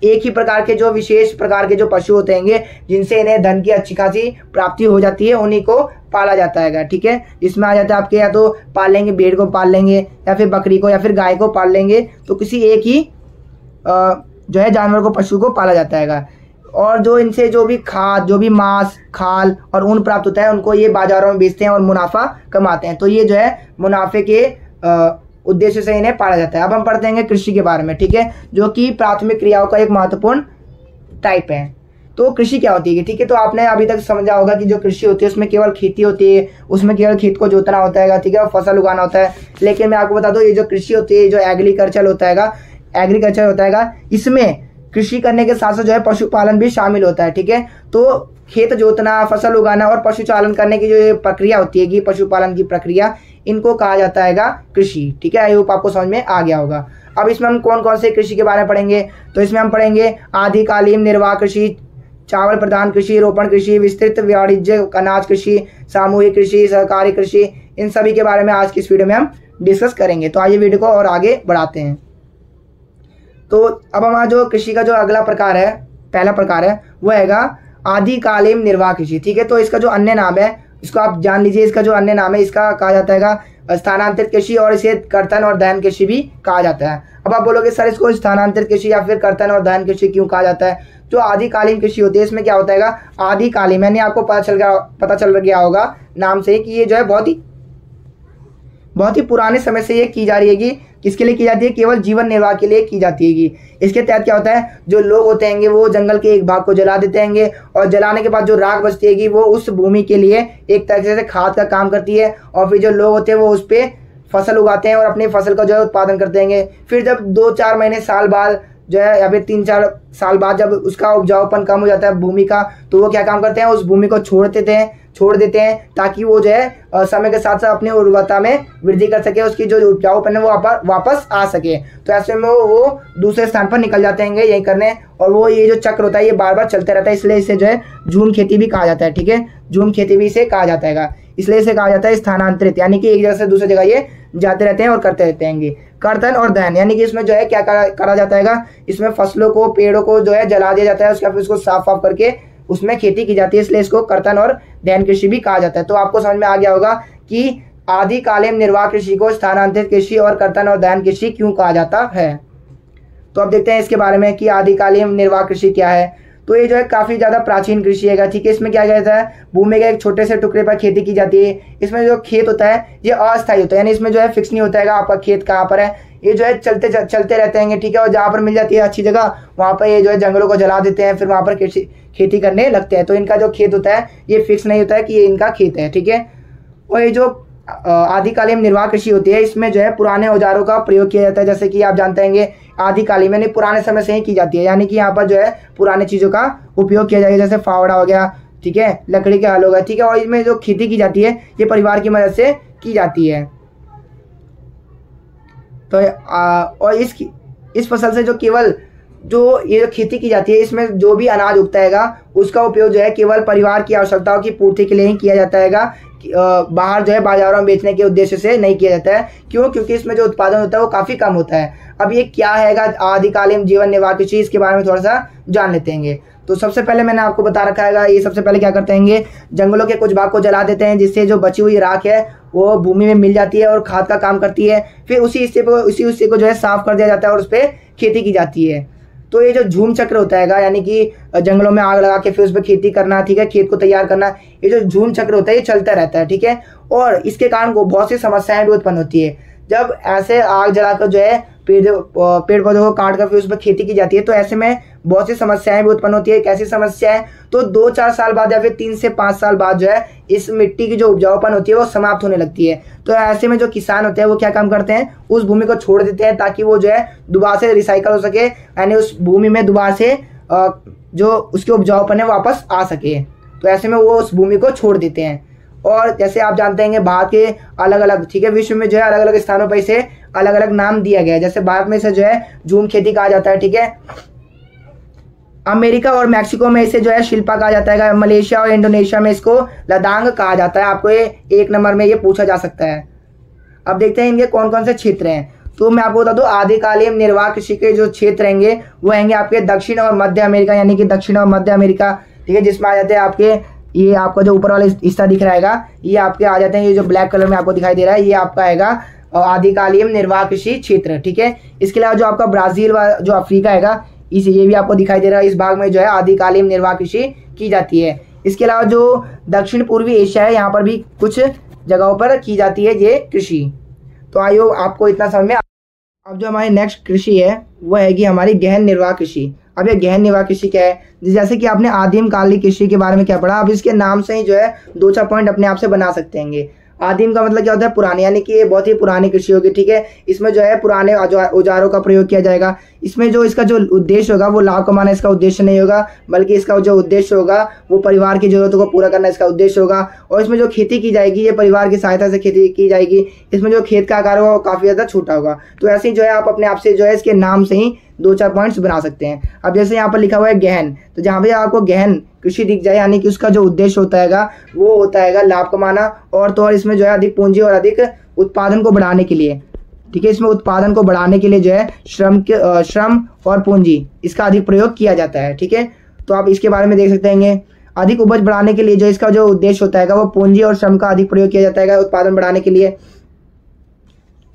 एक ही प्रकार के जो विशेष प्रकार के जो पशु होते हैं जिनसे इन्हें धन की अच्छी खासी प्राप्ति हो जाती है उन्हीं को पाला जाता है, ठीक है। इसमें आ जाता है आपके या तो पाल लेंगे भेड़ को, पाल लेंगे या फिर बकरी को या फिर गाय को पाल लेंगे, तो किसी एक ही जो है जानवर को, पशु को पाला जाता है। और जो इनसे जो भी खाद, जो भी मांस, खाल और ऊन प्राप्त होता है उनको ये बाजारों में बेचते हैं और मुनाफा कमाते हैं। तो ये जो है मुनाफे के उद्देश्य से इन्हें पाला जाता है। अब हम पढ़ते हैं कृषि के बारे में, ठीक है, जो कि प्राथमिक क्रियाओं का एक महत्वपूर्ण टाइप हैं। तो कृषि क्या होती है, ठीक है। तो आपने अभी तक समझा होगा कि जो कृषि होती है उसमें केवल खेती होती है, उसमें केवल खेत को जोतना होता है, ठीक है, और फसल उगाना होता है। लेकिन मैं आपको बता दूं, ये जो कृषि होती है, जो एग्रीकल्चर होता है, इसमें कृषि करने के साथ साथ जो है पशुपालन भी शामिल होता है, ठीक है। तो खेत जोतना, फसल उगाना और पशुपालन करने की जो ये प्रक्रिया होती है कि पशुपालन की प्रक्रिया, इनको कहा जाता है कृषि, ठीक है। आई होप आपको समझ में आ गया होगा। अब इसमें हम कौन कौन से कृषि के बारे में पढ़ेंगे, तो इसमें हम पढ़ेंगे आदिकालीन निर्वाह कृषि, चावल प्रधान कृषि, रोपण कृषि, विस्तृत वाणिज्य अनाज कृषि, सामूहिक कृषि, सहकारी कृषि, इन सभी के बारे में आज की इस वीडियो में हम डिस्कस करेंगे। तो आइए वीडियो को और आगे बढ़ाते हैं। तो अब हमारा जो कृषि का जो अगला प्रकार है, पहला प्रकार है, वो हैगा आदिकालीन निर्वाह कृषि, ठीक है। तो इसका जो अन्य नाम है, इसको आप जान लीजिए, इसका जो अन्य नाम है, इसका कहा जाता है स्थानांतरित कृषि, और इसे कर्तन और दहन कृषि भी कहा जाता है। अब आप बोलोगे सर इसको स्थानांतरित कृषि या फिर कर्तन और दहन कृषि क्यों कहा जाता है। जो आदिकालीन कृषि होती है, इसमें क्या होता है, आदिकालीन, मैंने आपको पता चल गया होगा नाम से कि ये जो है बहुत ही पुराने समय से ये की जा रही है कि किसके लिए की जाती है, केवल जीवन निर्वाह के लिए की जाती है कि इसके तहत क्या होता है, जो लोग होते हैं वो जंगल के एक भाग को जला देते हैं, और जलाने के बाद जो राख बचती है वो उस भूमि के लिए एक तरीके से खाद का काम करती है, और फिर जो लोग होते हैं वो उस पर फसल उगाते हैं और अपनी फसल का जो है उत्पादन करते हैं। फिर जब 2-4 महीने साल बाद जो है, या फिर 3-4 साल बाद जब उसका उपजाऊपन कम हो जाता है भूमि का, तो वो क्या काम करते हैं, उस भूमि को छोड़ देते हैं ताकि वो जो है समय के साथ साथ अपनी उर्वरता में वृद्धि कर सके, उसकी जो उपजाऊपन है वो वापस आ सके। तो ऐसे में वो दूसरे स्थान पर निकल जाते हैं यही करने, और वो ये जो चक्र होता है ये बार बार चलते रहता है, इसलिए इसे जो है झूम खेती भी कहा जाता है, ठीक है। झूम खेती भी इसे कहा जाता है, इसलिए इसे कहा जाता है स्थानांतरित, यानी कि एक जगह से दूसरी जगह ये जाते रहते हैं और करते रहते हैं। कर्तन और दहन, यानी कि इसमें जो है क्या करा जाता है, इसमें फसलों को, पेड़ों को जो है जला दिया जाता है, उसके बाद उसको साफ करके उसमें खेती की जाती है, इसलिए इसको कर्तन और दहन कृषि भी कहा जाता है। तो आपको समझ में आ गया होगा कि आदिकालीन निर्वाह कृषि को स्थानांतरित कृषि और कर्तन और दहन कृषि क्यों कहा जाता है। तो अब देखते हैं इसके बारे में कि आदिकालीन निर्वाह कृषि क्या है। तो ये जो है काफ़ी ज़्यादा प्राचीन कृषि है, ठीक है। इसमें क्या जाता है, भूमि के एक छोटे से टुकड़े पर खेती की जाती है। इसमें जो खेत होता है ये अस्थायी होता है, यानी इसमें जो है फिक्स नहीं होता है आपका खेत कहाँ पर है, ये जो है चलते रहते हैं, ठीक है। और जहाँ पर मिल जाती है अच्छी जगह, वहाँ पर ये जो है जंगलों को जला देते हैं, फिर वहाँ पर खेती करने लगते हैं। तो इनका जो खेत होता है ये फिक्स नहीं होता है कि ये इनका खेत है, ठीक है। और ये जो आदिकालीन निर्वाह कृषि होती है, इसमें जो है पुराने औजारों का प्रयोग किया जाता है, जैसे कि आप जानते हैं आदिकालीन यानी पुराने समय से ही की जाती है, यानी कि यहाँ पर जो है पुराने चीज़ों का उपयोग किया जाएगा, जैसे फावड़ा हो गया, ठीक है, लकड़ी के हल हो गया, ठीक है। और इसमें जो खेती की जाती है ये परिवार की मदद से की जाती है। तो और इस फसल से जो केवल जो ये जो खेती की जाती है, इसमें जो भी अनाज उगता है उसका उपयोग जो है केवल परिवार की आवश्यकताओं की पूर्ति के लिए ही किया जाता है, बाहर जो है बाजारों में बेचने के उद्देश्य से नहीं किया जाता है। क्यों? क्योंकि इसमें जो उत्पादन होता है वो काफ़ी कम होता है। अब ये क्या है आदिकालीन जीवन निर्वाह कृषि, इसके बारे में थोड़ा सा जान लेते हैं। तो सबसे पहले मैंने आपको बता रखा है, ये सबसे पहले क्या करते हैं, जंगलों के कुछ भाग को जला देते हैं, जिससे जो बची हुई राख है वो भूमि में मिल जाती है और खाद का काम करती है। फिर उसी हिस्से को जो है साफ कर दिया जाता है और उस पर खेती की जाती है। तो ये जो झूम चक्र होता है, यानी कि जंगलों में आग लगा के फिर उस पर खेती करना, ठीक है, खेत को तैयार करना, ये जो झूम चक्र होता है ये चलता रहता है, ठीक है। और इसके कारण बहुत सी समस्याएं भी उत्पन्न होती है। जब ऐसे आग जलाकर जो है पेड़ पौधों को काट कर फिर उस पर खेती की जाती है, तो ऐसे में बहुत सी समस्याएं भी उत्पन्न होती है। कैसी समस्याएं? तो 2-4 साल बाद या फिर 3 से 5 साल बाद जो है इस मिट्टी की जो उपजाऊपन होती है वो समाप्त होने लगती है। तो ऐसे में जो किसान होते हैं वो क्या काम करते हैं, उस भूमि को छोड़ देते हैं ताकि वो जो है दोबारा से रिसाइकल हो सके, यानी उस भूमि में दोबारा से जो उसकी उपजाऊपन है वापस आ सके। तो ऐसे में वो उस भूमि को छोड़ देते हैं। और जैसे आप जानते हैं भारत के अलग अलग, ठीक है, विश्व में जो है अलग अलग स्थानों पर इसे अलग अलग नाम दिया गया है। जैसे भारत में इसे जो है झूम खेती कहा जाता है, ठीक है। अमेरिका और मैक्सिको में इसे जो है शिल्पा कहा जाता है। मलेशिया और इंडोनेशिया में इसको लदांग कहा जाता है। आपको ये 1 नंबर में ये पूछा जा सकता है। अब देखते हैं इनके कौन कौन से क्षेत्र हैं। तो मैं आपको बता दूं, आदिकालीन निर्वाह कृषि के जो क्षेत्र रहेंगे वो रहेंगे आपके दक्षिण और मध्य अमेरिका, यानी कि दक्षिण और मध्य अमेरिका, ठीक है, जिसमें आ जाते हैं आपके, ये आपका जो ऊपर वाला हिस्सा दिख रहा है ये आपके आ जाते हैं, ये जो ब्लैक कलर में आपको दिखाई दे रहा है ये आपका आएगा आदिकालीन निर्वाह कृषि क्षेत्र, ठीक है। इसके अलावा जो आपका ब्राजील व जो अफ्रीका है ये भी आपको दिखाई दे रहा है, इस भाग में जो है आदिकालीन निर्वाह कृषि की जाती है। इसके अलावा जो दक्षिण पूर्वी एशिया है यहाँ पर भी कुछ जगहों पर की जाती है ये कृषि। तो आइए आपको इतना समझ में। अब जो हमारी नेक्स्ट कृषि है वो है कि हमारी गहन निर्वाह कृषि। अब ये गहन निर्वाह कृषि क्या है, जैसे कि आपने आदिम कालीन कृषि के बारे में क्या पढ़ा, अब इसके नाम से ही जो है 2-4 पॉइंट अपने आप से बना सकते हैं। आदिम का मतलब क्या होता है, पुरानी, यानी कि ये बहुत ही पुरानी कृषि होगी, ठीक है। इसमें जो है पुराने औजारों का प्रयोग किया जाएगा। इसमें जो इसका जो उद्देश्य होगा वो लाभ कमाना इसका उद्देश्य नहीं होगा, बल्कि इसका जो उद्देश्य होगा वो परिवार की जरूरतों को पूरा करना इसका उद्देश्य होगा। और इसमें जो खेती की जाएगी ये परिवार की सहायता से खेती की जाएगी। इसमें जो खेत का आकार होगा वो काफ़ी ज़्यादा छोटा होगा। तो ऐसे ही जो है आप अपने आप से जो है इसके नाम से ही 2-4 पॉइंट्स बना सकते हैं। अब जैसे यहाँ पर लिखा हुआ है गहन, तो जहाँ पे आपको गहन कृषि दिख जाए, यानी कि उसका जो उद्देश्य होता है वो होता है लाभ कमाना, और तो और इसमें जो है अधिक पूंजी और अधिक उत्पादन को बढ़ाने के लिए, ठीक है, इसमें उत्पादन को बढ़ाने के लिए जो है श्रम और पूंजी इसका अधिक प्रयोग किया जाता है, ठीक है। तो आप इसके बारे में देख सकते हैं। अधिक उपज बढ़ाने के लिए जो इसका जो उद्देश्य होता है वो पूंजी और श्रम का अधिक प्रयोग किया जाता है उत्पादन बढ़ाने के लिए।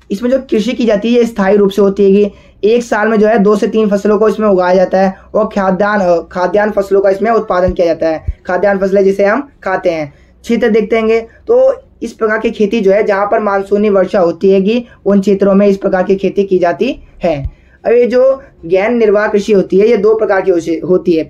इसमें जो कृषि की जाती है स्थायी रूप से होती है कि एक साल में जो है 2 से 3 फसलों को इसमें उगाया जाता है, और खाद्यान्न फसलों का इसमें उत्पादन किया जाता है। खाद्यान्न फसलें जिसे हम खाते हैं। क्षेत्र देखते हैं तो इस प्रकार की खेती जो है जहाँ पर मानसूनी वर्षा होती है उन क्षेत्रों में इस प्रकार की खेती की जाती है। अब ये जो गहन निर्वाह कृषि होती है ये 2 प्रकार की होती है।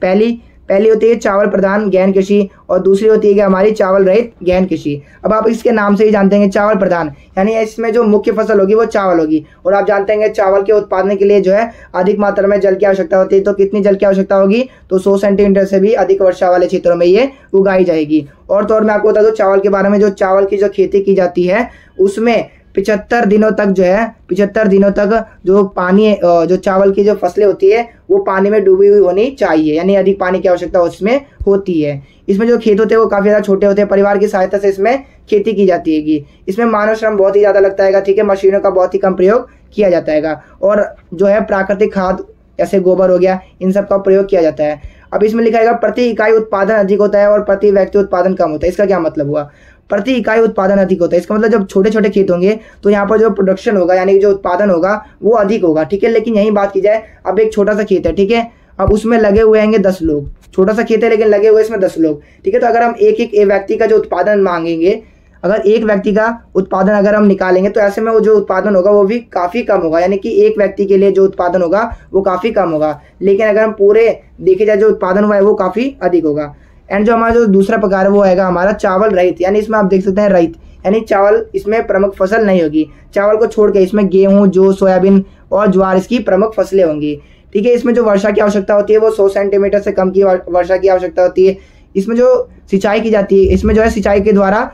पहली होती है चावल प्रधान गहन कृषि, और दूसरी होती है कि हमारी चावल रहित गहन कृषि। अब आप इसके नाम से ही जानते हैं चावल प्रधान, यानी इसमें जो मुख्य फसल होगी वो चावल होगी। और आप जानते हैं चावल के उत्पादन के लिए जो है अधिक मात्रा में जल की आवश्यकता होती है। तो कितनी जल की आवश्यकता होगी, तो 100 सेंटीमीटर से भी अधिक वर्षा वाले क्षेत्रों में ये उगाई जाएगी। और तो और मैं आपको बता दूं चावल के बारे में, जो चावल की जो खेती की जाती है उसमें 75 दिनों तक जो है 75 दिनों तक जो पानी, जो चावल की जो फसलें होती है वो पानी में डूबी हुई होनी चाहिए, यानी अधिक पानी की आवश्यकता उसमें होती है। इसमें जो खेत होते हैं वो काफ़ी ज़्यादा छोटे होते हैं। परिवार की सहायता से इसमें खेती की जाती है। इसमें मानव श्रम बहुत ही ज़्यादा लगता है, ठीक है। मशीनों का बहुत ही कम प्रयोग किया जाता है, और जो है प्राकृतिक खाद जैसे गोबर हो गया इन सब का प्रयोग किया जाता है। अब इसमें लिखा है प्रति इकाई उत्पादन अधिक होता है और प्रति व्यक्ति उत्पादन कम होता है। इसका क्या मतलब हुआ, प्रति इकाई उत्पादन अधिक होता है, इसका मतलब जब छोटे छोटे खेत होंगे तो यहाँ पर जो प्रोडक्शन होगा यानी कि जो उत्पादन होगा वो अधिक होगा, ठीक है। लेकिन यही बात की जाए, अब एक छोटा सा खेत है, ठीक है, अब उसमें लगे हुए हैं 10 लोग। छोटा सा खेत है लेकिन लगे हुए इसमें 10 लोग, ठीक है। तो अगर हम एक व्यक्ति का जो उत्पादन मांगेंगे, अगर एक व्यक्ति का उत्पादन अगर हम निकालेंगे तो ऐसे में वो जो उत्पादन होगा वो भी काफ़ी कम होगा, यानी कि एक व्यक्ति के लिए जो उत्पादन होगा वो काफ़ी कम होगा। लेकिन अगर हम पूरे देखे जाए जो उत्पादन हुआ है वो काफ़ी अधिक होगा। एंड जो हमारा जो दूसरा प्रकार है वो आएगा हमारा चावल रहित, यानी इसमें आप देख सकते हैं रहित, यानी चावल इसमें प्रमुख फसल नहीं होगी। चावल को छोड़ के इसमें गेहूँ, जौ, सोयाबीन और ज्वार इसकी प्रमुख फसलें होंगी, ठीक है। इसमें जो वर्षा की आवश्यकता होती है वो 100 सेंटीमीटर से कम की वर्षा की आवश्यकता होती है। इसमें जो सिंचाई की जाती है, इसमें जो है सिंचाई के द्वारा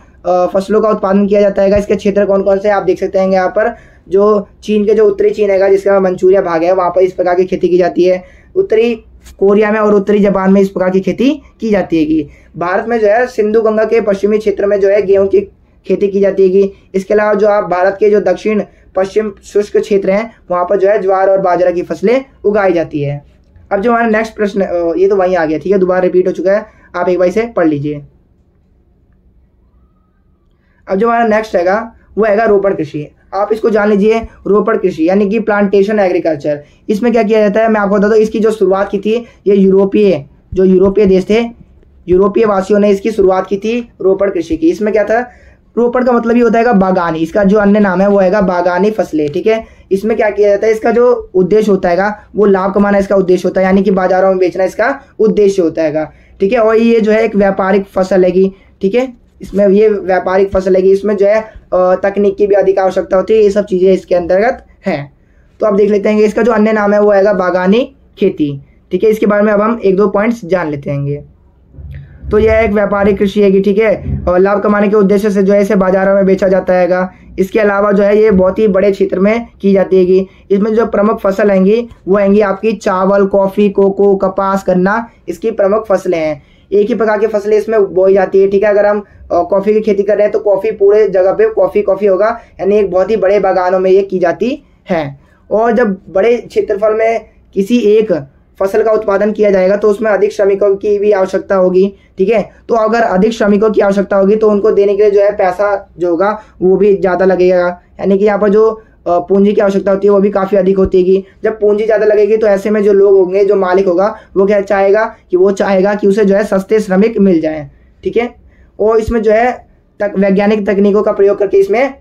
फसलों का उत्पादन किया जाता है। इसके क्षेत्र कौन कौन से आप देख सकते हैं यहाँ पर, जो चीन के जो उत्तरी चीन है जिसका मंचूरिया भाग है वहाँ पर इस प्रकार की खेती की जाती है। उत्तरी कोरिया में और उत्तरी जापान में इस प्रकार की खेती की जाती है। भारत में जो है सिंधु गंगा के पश्चिमी क्षेत्र में जो है गेहूं की खेती की जाती है। इसके अलावा जो आप भारत के जो दक्षिण पश्चिम शुष्क क्षेत्र हैं वहाँ पर जो है ज्वार और बाजरा की फसलें उगाई जाती है। अब जो हमारा नेक्स्ट प्रश्न, ये तो वहीं आ गया, ठीक है, दोबारा रिपीट हो चुका है, आप एक बार इसे पढ़ लीजिए। अब जो हमारा नेक्स्ट हैगा वो हैगा रोपण कृषि। आप इसको जान लीजिए, रोपण कृषि यानी कि प्लांटेशन एग्रीकल्चर। इसमें क्या किया जाता है मैं आपको बता दूं, इसकी जो शुरुआत की थी ये यूरोपीय देश थे, यूरोपीय वासियों ने इसकी शुरुआत की थी रोपण कृषि की। इसमें क्या था, रोपण का मतलब ये होता है बागानी, इसका जो अन्य नाम है वो है बागानी फसलें, ठीक है। इसमें क्या किया जाता है, इसका जो उद्देश्य होता है वो लाभ कमाना इसका उद्देश्य होता है, यानी कि बाजारों में बेचना इसका उद्देश्य होता है, ठीक है। और ये जो है एक व्यापारिक फसल हैगी, ठीक है, इसमें ये व्यापारिक फसल है। इसमें जो है तकनीक की भी अधिक आवश्यकता होती है, ये सब चीज़ें इसके अंतर्गत हैं। तो आप देख लेते हैं कि इसका जो अन्य नाम है वो आएगा बागानी खेती, ठीक है। इसके बारे में अब हम 1-2 पॉइंट्स जान लेते हैं। तो यह एक व्यापारिक कृषि है, ठीक है, और लाभ कमाने के उद्देश्य से जो है इसे बाजारों में बेचा जाता है। इसके अलावा जो है ये बहुत ही बड़े क्षेत्र में की जाती है। इसमें जो प्रमुख फसल हैंगी वो हैंगी आपकी चावल, कॉफ़ी, कोको, कपास, गन्ना, इसकी प्रमुख फसलें हैं। एक ही प्रकार की फसलें इसमें बोई जाती है, ठीक है। अगर हम कॉफ़ी की खेती कर रहे हैं तो कॉफ़ी पूरे जगह पे कॉफ़ी होगा, यानी एक बहुत ही बड़े बागानों में ये की जाती है। और जब बड़े क्षेत्रफल में किसी एक फसल का उत्पादन किया जाएगा तो उसमें अधिक श्रमिकों की भी आवश्यकता होगी, ठीक है। तो अगर अधिक श्रमिकों की आवश्यकता होगी तो उनको देने के लिए जो है पैसा जो होगा वो भी ज़्यादा लगेगा, यानी कि यहाँ पर जो पूंजी की आवश्यकता होती है वो भी काफ़ी अधिक होती है। जब पूंजी ज़्यादा लगेगी तो ऐसे में जो लोग होंगे, जो मालिक होगा वो क्या चाहेगा कि उसे जो है सस्ते श्रमिक मिल जाए, ठीक है। और इसमें जो है वैज्ञानिक तकनीकों का प्रयोग करके इसमें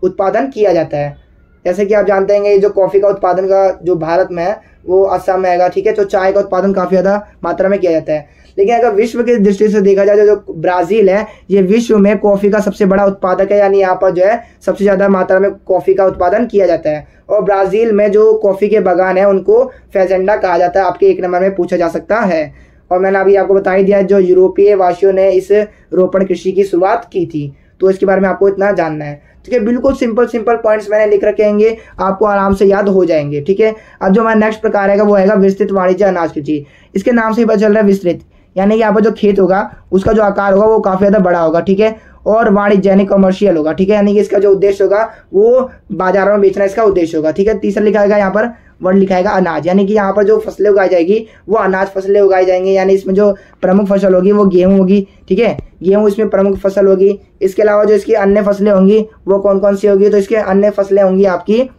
उत्पादन किया जाता है। जैसे कि आप जानते हैं ये जो कॉफ़ी का उत्पादन का जो भारत में है वो असम में है, ठीक है। तो चाय का उत्पादन काफ़ी ज़्यादा मात्रा में किया जाता है। लेकिन अगर विश्व की दृष्टि से देखा जाए जो ब्राज़ील है ये विश्व में कॉफ़ी का सबसे बड़ा उत्पादक है, यानी यहाँ पर जो है सबसे ज़्यादा मात्रा में कॉफ़ी का उत्पादन किया जाता है। और ब्राज़ील में जो कॉफ़ी के बागान है उनको फेजेंडा कहा जाता है, आपके 1 नंबर में पूछा जा सकता है। और मैंने अभी आपको बता ही दिया जो यूरोपीय वासियों ने इस रोपण कृषि की शुरुआत की थी, तो इसके बारे में आपको इतना जानना है, ठीक है। बिल्कुल सिंपल पॉइंट्स मैंने लिख रखे हैं, आपको आराम से याद हो जाएंगे, ठीक है। अब जो हमारा नेक्स्ट प्रकार है वो है विस्तृत वाणिज्य अनाज कृषि। इसके नाम से ही पता चल रहा है विस्तृत, यानी कि यहाँ पर जो खेत होगा उसका जो आकार होगा वो काफ़ी ज़्यादा बड़ा होगा, ठीक है। और वाणिज्य यानी कमर्शियल होगा, ठीक है, यानी कि इसका जो उद्देश्य होगा वो बाजारों में बेचना इसका उद्देश्य होगा, ठीक है। तीसरा लिखा है यहाँ पर वर्ड लिखा है अनाज, यानी कि यहाँ पर जो फसलें उगाई जाएगी वो अनाज फसलें उगाई जाएंगी, यानी इसमें जो प्रमुख फसल होगी वो गेहूँ होगी, ठीक है। गेहूँ इसमें प्रमुख फसल होगी। इसके अलावा जो इसकी अन्य फसलें होंगी वो कौन कौन सी होगी, तो इसके अन्य फसलें होंगी आपकी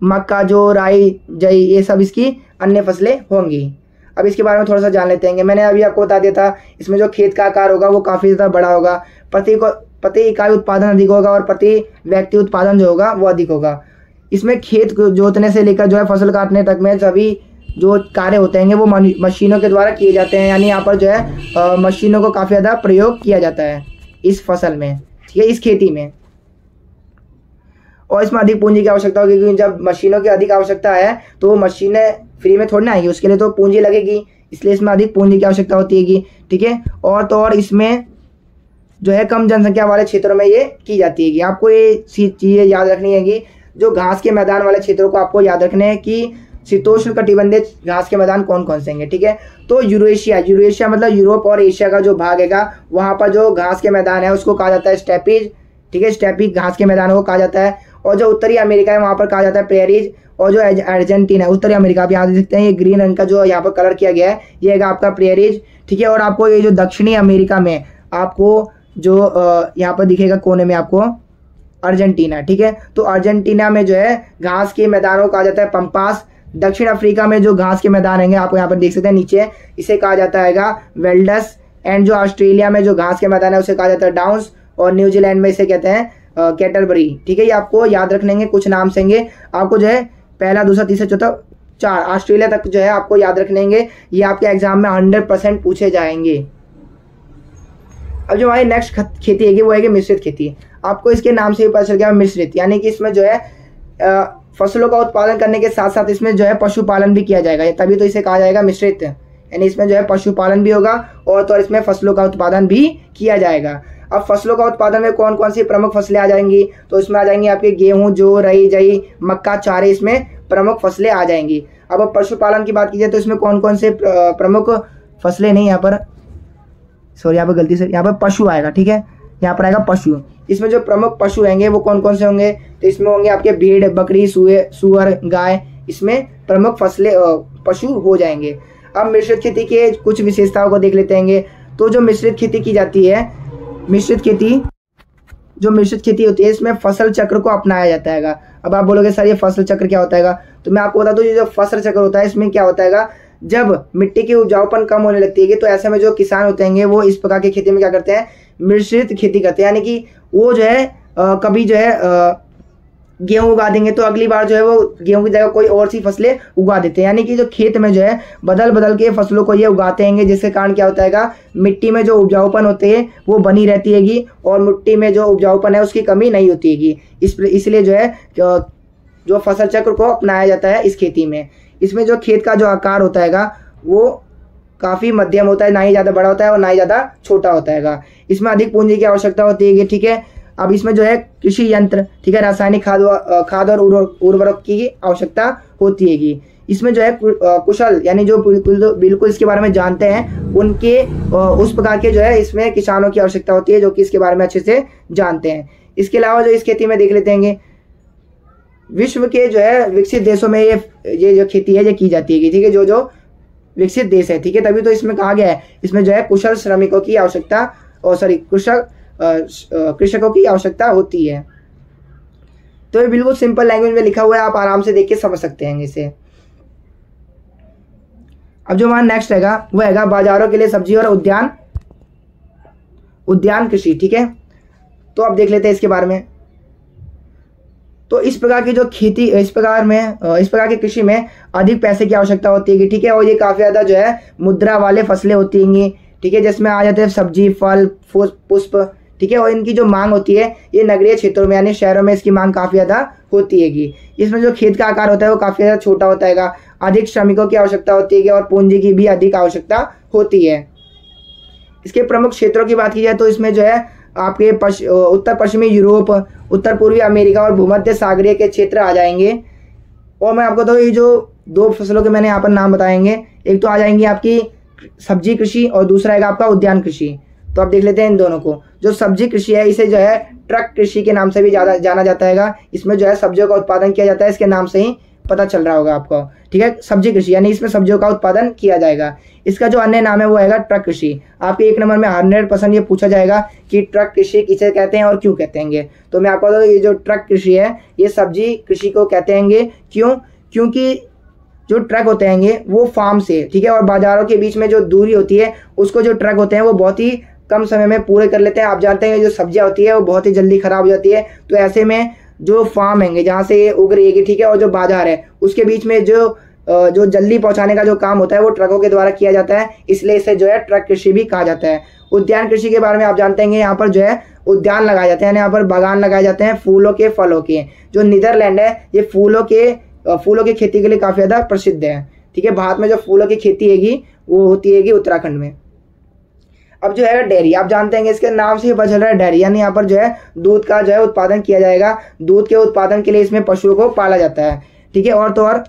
मक्का, जो राई, जई, ये सब इसकी अन्य फसलें होंगी। अब इसके बारे में थोड़ा सा जान लेते हैं। मैंने अभी आपको बता दिया था इसमें जो खेत का आकार होगा वो काफ़ी ज़्यादा बड़ा होगा, प्रति इकाई उत्पादन अधिक होगा और प्रति व्यक्ति उत्पादन जो होगा वो अधिक होगा। इसमें खेत जोतने से लेकर जो है फसल काटने तक में सभी जो कार्य होते हैं वो मशीनों के द्वारा किए जाते हैं, यानी यहाँ पर जो है मशीनों को काफ़ी ज़्यादा प्रयोग किया जाता है इस फसल में, ठीक है, इस खेती में। और इसमें अधिक पूंजी की आवश्यकता होगी, क्योंकि जब मशीनों की अधिक आवश्यकता है तो मशीनें फ्री में थोड़ी ना आएगी, उसके लिए तो पूंजी लगेगी, इसलिए इसमें अधिक पूंजी की आवश्यकता होती है, ठीक है। और तो और इसमें जो है कम जनसंख्या वाले क्षेत्रों में ये की जाती है। आपको ये चीज़ें याद रखनी है कि जो घास के मैदान वाले क्षेत्रों को आपको याद रखने हैं कि शीतोष्ण कटिबंधीय घास के मैदान कौन कौन से हैं, ठीक है। तो यूरेशिया मतलब यूरोप और एशिया का जो भाग है वहाँ पर जो घास के मैदान है उसको कहा जाता है स्टेपीज, ठीक है, स्टेपी घास के मैदानों को कहा जाता है। और जो उत्तरी अमेरिका है वहाँ पर कहा जाता है प्रेरीज। और जो अर्जेंटीना है उत्तरी अमेरिका, आप यहाँ देख सकते हैं ये ग्रीन रंग का जो यहाँ पर कलर किया गया है ये है आपका प्रेरीज, ठीक है। और आपको ये जो दक्षिणी अमेरिका में आपको जो यहाँ पर दिखेगा कोने में आपको अर्जेंटीना, ठीक है। तो अर्जेंटीना में जो है घास के मैदानों को कहा जाता है पंपास। दक्षिण अफ्रीका में जो घास के मैदान हैं आपको यहाँ पर देख सकते हैं नीचे, इसे कहा जाता है वेल्डस। एंड जो ऑस्ट्रेलिया में जो घास के मैदान है उसे कहा जाता है डाउन्स। और न्यूजीलैंड में इसे कहते हैं कैटरबरी, ठीक है। ये आपको याद रखने कुछ नाम सेंगे, आपको जो है पहला, दूसरा, तीसरा, चौथा, 4 ऑस्ट्रेलिया तक जो है आपको याद रखने, ये आपके एग्जाम में 100% पूछे जाएंगे। अब जो हमारी नेक्स्ट खेती है वो है मिश्रित खेती। आपको इसके नाम से ही पता चल गया मिश्रित, यानी कि इसमें जो है फसलों का उत्पादन करने के साथ साथ इसमें जो है पशुपालन भी किया जाएगा, तभी तो इसे कहा जाएगा मिश्रित, यानी इसमें जो है पशुपालन भी होगा और तो इसमें फसलों का उत्पादन भी किया जाएगा। अब फसलों का उत्पादन में कौन कौन सी प्रमुख फसलें आ जाएंगी, तो इसमें आ जाएंगी आपके गेहूं, जौ, रई, जई, मक्का, चारे, इसमें प्रमुख फसलें आ जाएंगी। अब पशुपालन की बात कीजिए तो इसमें कौन कौन से प्रमुख फसलें नहीं, यहाँ पर सॉरी यहाँ पर गलती से यहाँ पर पशु आएगा, ठीक है, यहाँ पर आएगा पशु। इसमें जो प्रमुख पशु रहेंगे वो कौन कौन से होंगे, तो इसमें होंगे आपके भेड़, बकरी, सुअर, गाय, इसमें प्रमुख फसलें पशु हो जाएंगे। अब मिश्रित खेती के कुछ विशेषताओं को देख लेते हैं। तो जो मिश्रित खेती की जाती है, मिश्रित खेती होती है इसमें फसल चक्र को अपनाया जाता है। अब आप बोलोगे सर ये फसल चक्र क्या होता है, तो मैं आपको बता दूं ये जो फसल चक्र होता है इसमें क्या होता है, जब मिट्टी की उपजाऊपन कम होने लगती है तो ऐसे में जो किसान होते हैं वो इस प्रकार की खेती में क्या करते हैं, मिश्रित खेती करते हैं। यानी कि वो जो है कभी जो है गेहूं उगा देंगे तो अगली बार जो है वो गेहूं की जगह कोई और सी फसलें उगा देते हैं। यानी कि जो खेत में जो है बदल बदल के फसलों को ये उगाते हैं, जिसके कारण क्या होता है मिट्टी में जो उपजाऊपन होते हैं वो बनी रहती हैगी और मिट्टी में जो उपजाऊपन है उसकी कमी नहीं होती हैगी। इसलिए जो है जो फसल चक्र को अपनाया जाता है इस खेती में। इसमें जो खेत का जो आकार होता है वो काफ़ी मध्यम होता है, ना ही ज़्यादा बड़ा होता है और ना ही ज़्यादा छोटा होता है। इसमें अधिक पूंजी की आवश्यकता होती है, ठीक है। अब इसमें जो है कृषि यंत्र, ठीक है, रासायनिक खाद और उर्वरक की आवश्यकता होती हैगी। इसमें जो है कुशल, यानी जो बिल्कुल इसके बारे में जानते हैं उनके उस प्रकार के जो है इसमें किसानों की आवश्यकता होती है जो कि इसके बारे में अच्छे से जानते हैं। इसके अलावा जो इस खेती में देख लेते हैं विश्व के जो है विकसित देशों में ये जो खेती है ये की जाती है, ठीक है, जो विकसित देश है, ठीक है। तभी तो इसमें कहा गया है इसमें जो है कुशल श्रमिकों की आवश्यकता कृषकों की आवश्यकता होती है। तो ये बिल्कुल सिंपल लैंग्वेज में लिखा हुआ है, आप आराम से देख के समझ सकते हैं इसे। अब जो हमारा नेक्स्ट हैगा वो हैगा बाजारों के लिए सब्जी और उद्यान कृषि, ठीक है। तो अब देख लेते हैं इसके बारे में। तो इस प्रकार की जो खेती, इस प्रकार की कृषि में अधिक पैसे की आवश्यकता होती है, ठीक है। और ये काफ़ी ज़्यादा जो है मुद्रा वाले फसलें होती हैं, ठीक है, जिसमें आ जाते हैं सब्जी, फल, पुष्प, ठीक है। और इनकी जो मांग होती है ये नगरीय क्षेत्रों में यानी शहरों में इसकी मांग काफ़ी ज़्यादा होती है। इसमें जो खेत का आकार होता है वो काफ़ी ज़्यादा छोटा होता है, अधिक श्रमिकों की आवश्यकता होती है और पूंजी की भी अधिक आवश्यकता होती है। इसके प्रमुख क्षेत्रों की बात की जाए तो इसमें जो है आपके उत्तर पश्चिमी यूरोप, उत्तर पूर्वी अमेरिका और भूमध्य सागरीय के क्षेत्र आ जाएंगे। और मैं आपको तो ये जो दो फसलों के मैंने यहाँ पर नाम बताएंगे, एक तो आ जाएंगी आपकी सब्जी कृषि और दूसरा आएगा आपका उद्यान कृषि। तो आप देख लेते हैं इन दोनों को। जो सब्जी कृषि है इसे जो है ट्रक कृषि के नाम से भी ज़्यादा जाना जाता है। इसमें जो है सब्जियों का उत्पादन किया जाता है, इसके नाम से ही पता चल रहा होगा आपको, ठीक है। सब्जी कृषि यानी इसमें सब्जियों का उत्पादन किया जाएगा। इसका जो अन्य नाम है वो आएगा ट्रक कृषि। आपके 1 नंबर में 100% ये पूछा जाएगा कि ट्रक कृषि किसे कहते हैं और क्यों कहते हैं। तो मैं आपको बता दूं, ये जो ट्रक कृषि है ये सब्जी कृषि को कहते हैं। क्यों? क्योंकि जो ट्रक होते हैं वो फार्म से, ठीक है, और बाजारों के बीच में जो दूरी होती है उसको जो ट्रक होते हैं वो बहुत ही कम समय में पूरे कर लेते हैं। आप जानते हैं जो सब्जियां होती है वो बहुत ही जल्दी खराब हो जाती है। तो ऐसे में जो फार्म है जहाँ से ये उग रही है, ठीक है, और जो बाजार है उसके बीच में जो जल्दी पहुंचाने का जो काम होता है वो ट्रकों के द्वारा किया जाता है, इसलिए इसे जो है ट्रक कृषि भी कहा जाता है। उद्यान कृषि के बारे में आप जानते हैं यहाँ पर जो है उद्यान लगाए जाते हैं, यहाँ पर बागान लगाए जाते हैं फूलों के, फलों के। जो नीदरलैंड है ये फूलों की खेती के लिए काफ़ी ज़्यादा प्रसिद्ध है, ठीक है। भारत में जो फूलों की खेती हैगी वो होती हैगी उत्तराखंड में। अब जो है डेयरी, आप जानते हैं इसके नाम से ही पता चल रहा है डेयरी, यानी यहाँ पर जो है दूध का जो है उत्पादन किया जाएगा। दूध के उत्पादन के लिए इसमें पशुओं को पाला जाता है, ठीक है। और तो और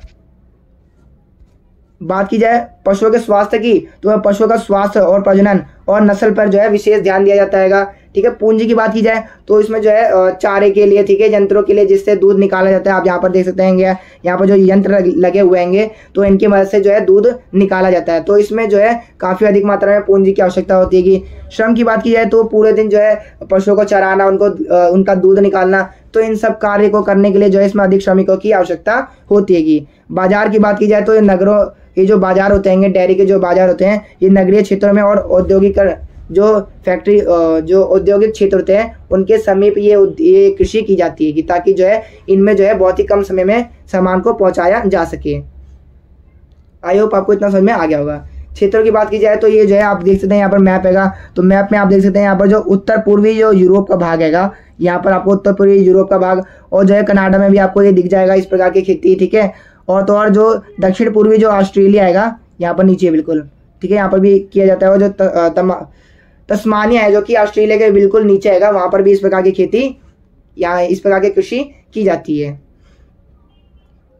बात की जाए पशुओं के स्वास्थ्य की तो पशुओं का स्वास्थ्य और प्रजनन और नस्ल पर जो है विशेष ध्यान दिया जाता है, ठीक है। पूंजी की बात की जाए तो इसमें जो है चारे के लिए, ठीक है, यंत्रों के लिए जिससे दूध निकाला जाता है। आप यहाँ पर देख सकते हैं यहाँ पर जो यंत्र लगे हुए हैं तो इनकी मदद से जो है दूध निकाला जाता है। तो इसमें जो है काफ़ी अधिक मात्रा में पूंजी की आवश्यकता होती है। श्रम की बात की जाए तो पूरे दिन जो है पशुओं को चराना, उनका दूध निकालना, तो इन सब कार्य को करने के लिए जो है इसमें अधिक श्रमिकों की आवश्यकता होती है। बाजार की बात की जाए तो ये जो बाजार होते हैं, डेयरी के जो बाजार होते हैं ये नगरीय क्षेत्रों में और औद्योगिक जो औद्योगिक क्षेत्र होते हैं उनके समीप ये कृषि की जाती है ताकि जो है इनमें जो है बहुत ही कम समय में सामान को पहुंचाया जा सके। आई होप आपको इतना समझ में आ गया होगा। क्षेत्रों की बात की जाए तो ये जो है आप देख सकते हैं यहाँ पर मैप हैगा, तो मैप में आप देख सकते हैं यहाँ पर जो उत्तर पूर्वी जो यूरोप का भाग हैगा, यहाँ पर आपको उत्तर पूर्वी यूरोप का भाग, और जो है कनाडा में भी आपको ये दिख जाएगा इस प्रकार की खेती, ठीक है। और तो और जो दक्षिण पूर्वी जो ऑस्ट्रेलिया आएगा यहाँ पर नीचे बिल्कुल, ठीक है, यहाँ पर भी किया जाता है। और जो तस्मानिया है जो कि ऑस्ट्रेलिया के बिल्कुल नीचे आएगा, वहाँ पर भी इस प्रकार की खेती, यहाँ इस प्रकार की कृषि की जाती है।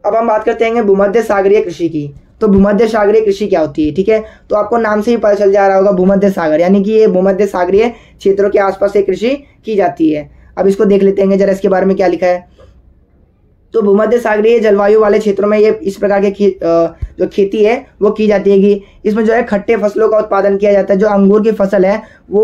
अब हम बात करते हैं भूमध्य सागरीय कृषि की। तो भूमध्य सागरीय कृषि क्या होती है, ठीक है। तो आपको नाम से ही पता चल जा रहा होगा भूमध्य सागर, यानी कि ये भूमध्य सागरीय क्षेत्रों के आसपास से कृषि की जाती है। अब इसको देख लेते हैं जरा इसके बारे में क्या लिखा है। तो भूमध्य सागरीय जलवायु वाले क्षेत्रों में ये इस प्रकार के जो खेती है वो की जाती है कि इसमें जो है खट्टे फसलों का उत्पादन किया जाता है। जो अंगूर की फसल है वो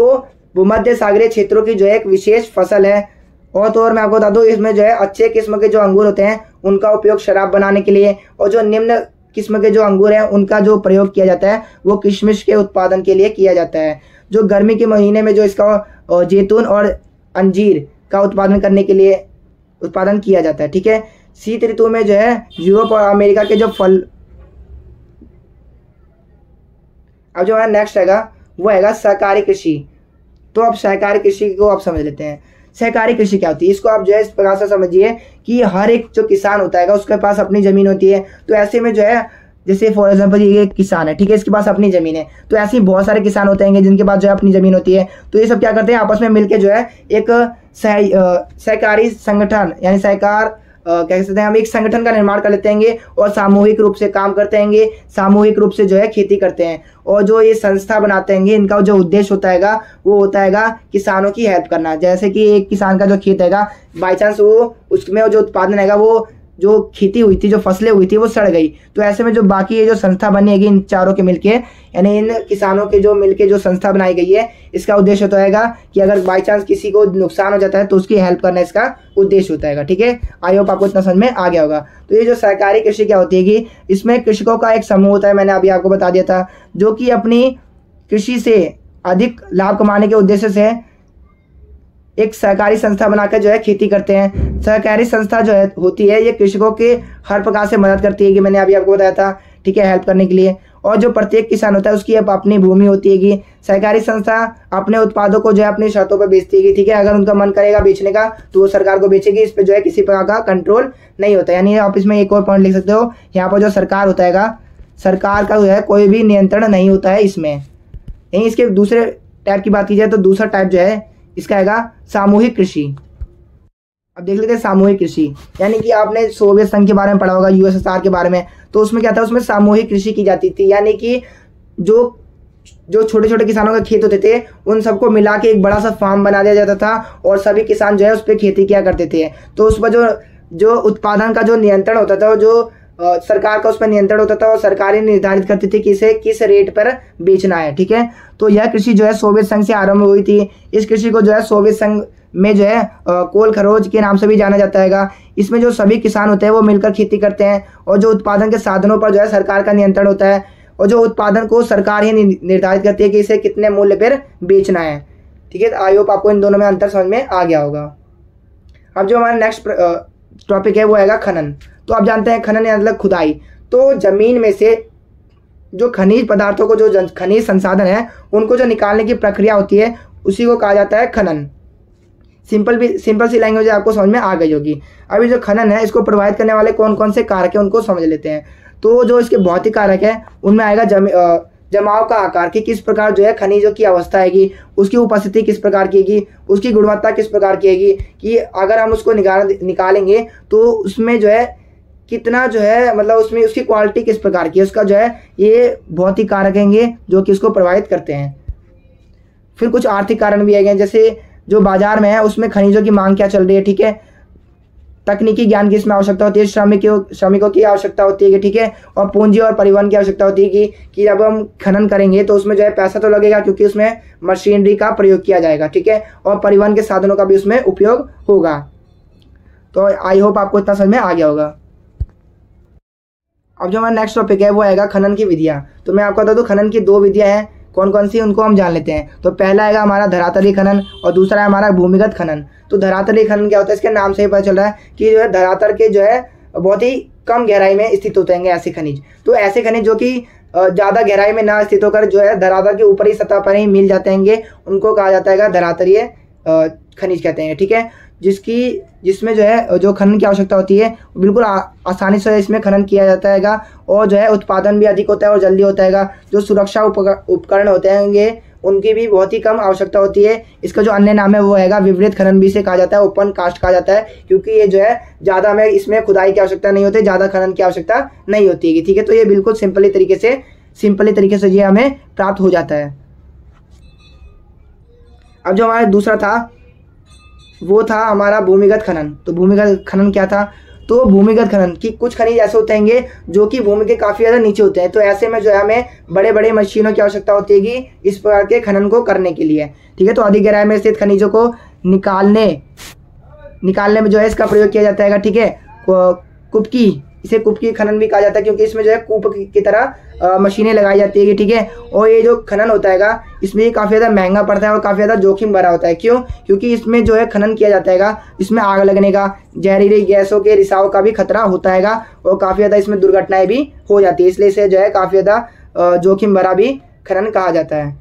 भूमध्य सागरीय क्षेत्रों की जो है एक विशेष फसल है। और तो और मैं आपको बता दूं इसमें जो है अच्छे किस्म के जो अंगूर होते हैं उनका उपयोग शराब बनाने के लिए, और जो निम्न किस्म के जो अंगूर हैं उनका जो प्रयोग किया जाता है वो किशमिश के उत्पादन के लिए किया जाता है। जो गर्मी के महीने में जो इसका जैतून और अंजीर का उत्पादन करने के लिए उत्पादन किया जाता है, ठीक है। शीत ऋतु में जो है यूरोप और अमेरिका के जो फल, अब जो है नेक्स्ट हैगा वो हैगा सहकारी कृषि। तो अब सहकारी कृषि को आप समझ लेते हैं। सहकारी कृषि क्या होती है, इसको आप जो है इस प्रकार से समझिए कि हर एक जो किसान होता है उसके पास अपनी जमीन होती है। तो ऐसे में जो है जैसे फॉर एग्जांपल ये किसान है, ठीक है, इसके पास अपनी जमीन है। तो ऐसे ही बहुत सारे किसान होते हैं जिनके पास जो है अपनी जमीन होती है। तो ये सब क्या करते हैं आपस में मिलकर जो है एक सहकारी संगठन यानी सहकार कह सकते हैं हम एक संगठन का निर्माण कर लेते हैं और सामूहिक रूप से काम करते हैं, सामूहिक रूप से जो है खेती करते हैं। और जो ये संस्था बनाते हैं इनका जो उद्देश्य होता है वो होता है किसानों की हेल्प करना। जैसे कि एक किसान का जो खेत है बाई चांस वो उसमें जो उत्पादन है वो जो खेती हुई थी, जो फसलें हुई थी वो सड़ गई, तो ऐसे में जो बाकी ये जो संस्था बनी है इन चारों के मिलके यानी इन किसानों के जो मिलके जो संस्था बनाई गई है इसका उद्देश्य होता है कि अगर बाई चांस किसी को नुकसान हो जाता है तो उसकी हेल्प करना इसका उद्देश्य होता है, ठीक है। आई होप आपको इतना समझ में आ गया होगा। तो ये जो सहकारी कृषि क्या होती है कि इसमें कृषकों का एक समूह होता है, मैंने अभी आपको बता दिया था, जो कि अपनी कृषि से अधिक लाभ कमाने के उद्देश्य से एक सहकारी संस्था बनाकर जो है खेती करते हैं। सहकारी संस्था जो है होती है ये कृषकों के हर प्रकार से मदद करती है कि मैंने अभी आपको बताया था, ठीक है, हेल्प करने के लिए। और जो प्रत्येक किसान होता है उसकी अपनी भूमि होती है कि सहकारी संस्था अपने उत्पादों को जो है अपनी शर्तों पर बेचती है कि ठीक है, अगर उनका मन करेगा बेचने का तो वो सरकार को बेचेगी, इस पर जो है किसी प्रकार का कंट्रोल नहीं होता। यानी आप इसमें एक और पॉइंट लिख सकते हो, यहाँ पर जो सरकार होता है, सरकार का जो है कोई भी नियंत्रण नहीं होता है इसमें। यहीं इसके दूसरे टाइप की बात की जाए तो दूसरा टाइप जो है इसका हैगा सामूहिक कृषि। अब देख लेते हैं सामूहिक कृषि, यानी कि आपने सोवियत संघ के बारे में पढ़ा होगा, यूएसएसआर के बारे में, तो उसमें क्या था, उसमें सामूहिक कृषि की जाती थी। यानी कि जो छोटे छोटे किसानों के खेत होते थे उन सबको मिला के एक बड़ा सा फार्म बना दिया जाता था और सभी किसान जो है उस पर खेती किया करते थे। तो उस पर जो उत्पादन का जो नियंत्रण होता था, जो सरकार का उस पर नियंत्रण होता था और सरकारें निर्धारित करती थी कि इसे किस रेट पर बेचना है, ठीक है। तो यह कृषि जो है सोवियत संघ से आरंभ हुई थी। इस कृषि को जो है सोवियत संघ में जो है कोल खरोच के नाम से भी जाना जाता है। इसमें जो सभी किसान होते हैं वो मिलकर खेती करते हैं और जो उत्पादन के साधनों पर जो है सरकार का नियंत्रण होता है और जो उत्पादन को सरकार ही निर्धारित करती है कि इसे कितने मूल्य पर बेचना है, ठीक है। आई होप आपको इन दोनों में अंतर समझ में आ गया होगा। अब जो हमारा नेक्स्ट टॉपिक है वो आएगा खनन। तो आप जानते हैं खनन मतलब खुदाई। तो जमीन में से जो खनिज पदार्थों को, जो खनिज संसाधन है उनको जो निकालने की प्रक्रिया होती है उसी को कहा जाता है खनन। सिंपल सी लैंग्वेज आपको समझ में आ गई होगी। अभी जो खनन है इसको प्रभावित करने वाले कौन कौन से कारक है उनको समझ लेते हैं। तो जो इसके भौतिक कारक है उनमें आएगा जमाव का आकार, कि किस प्रकार जो है खनिजों की अवस्था आएगी, उसकी उपस्थिति किस प्रकार की होगी, उसकी गुणवत्ता किस प्रकार की होगी, कि अगर हम उसको निकालेंगे तो उसमें जो है कितना जो है मतलब उसमें उसकी क्वालिटी किस प्रकार की है, उसका जो है ये भौतिक कारक हैं जो कि इसको प्रभावित करते हैं। फिर कुछ आर्थिक कारण भी है, जैसे जो बाजार में है उसमें खनिजों की मांग क्या चल रही है, ठीक है। तकनीकी ज्ञान की इसमें आवश्यकता होती है, श्रमिकों की आवश्यकता होती है, ठीक है। और पूंजी और परिवहन की आवश्यकता होती है कि जब हम खनन करेंगे तो उसमें जो है पैसा तो लगेगा क्योंकि उसमें मशीनरी का प्रयोग किया जाएगा, ठीक है। और परिवहन के साधनों का भी उसमें उपयोग होगा। तो आई होप आपको इतना समझ में आ गया होगा। अब जो हमारा नेक्स्ट टॉपिक है वो आएगा खनन की विधियाँ। तो मैं आपको बता दूं खनन की 2 विधियाँ हैं, कौन कौन सी उनको हम जान लेते हैं। तो पहला आएगा हमारा धरातलीय खनन और दूसरा है हमारा भूमिगत खनन। तो धरातलीय खनन क्या होता है, इसके नाम से ही पता चल रहा है कि जो है धरातल के जो है बहुत ही कम गहराई में स्थित होते हैं ऐसे खनिज। तो ऐसे खनिज जो कि ज़्यादा गहराई में ना स्थित होकर जो है धरातल के ऊपरी सतह पर ही मिल जाते हैं उनको कहा जाता है धरातलीय खनिज कहते हैं, ठीक है। जिसमें जो है जो खनन की आवश्यकता होती है बिल्कुल आसानी से इसमें खनन किया जाता है और जो है उत्पादन भी अधिक होता है और जल्दी होता है। जो सुरक्षा उपकरण होते हैं उनकी भी बहुत ही कम आवश्यकता होती है। इसका जो अन्य नाम है वो है विपरीत खनन भी से कहा जाता है, ओपन कास्ट कहा जाता है, क्योंकि ये जो है ज़्यादा हमें इसमें खुदाई की आवश्यकता नहीं होती, ज़्यादा खनन की आवश्यकता नहीं होती है, ठीक है। तो ये बिल्कुल सिंपली तरीके से ये हमें प्राप्त हो जाता है। अब जो हमारा दूसरा था वो था हमारा भूमिगत खनन। तो भूमिगत खनन क्या था, तो भूमिगत खनन की कुछ खनिज ऐसे होते हैं जो कि भूमि के काफ़ी ज़्यादा नीचे होते हैं। तो ऐसे में जो है हमें बड़े बड़े मशीनों की आवश्यकता होती है कि इस प्रकार के खनन को करने के लिए, ठीक है। तो अधिक गहराई में स्थित खनिजों को निकालने में जो है इसका प्रयोग किया जाता है, ठीक है। इसे कुपकी खनन भी कहा जाता है क्योंकि इसमें जो है कूप की तरह मशीनें लगाई जाती है, ठीक है। और ये जो खनन होता है इसमें ये काफ़ी ज़्यादा महंगा पड़ता है और काफ़ी ज़्यादा जोखिम भरा होता है। क्यों? क्योंकि इसमें जो है खनन किया जाता है इसमें आग लगने का, जहरीली गैसों के रिसाव का भी खतरा होता है और काफ़ी ज़्यादा इसमें दुर्घटनाएं भी हो जाती है, इसलिए इसे जो है काफ़ी ज़्यादा जोखिम भरा भी खनन कहा जाता है।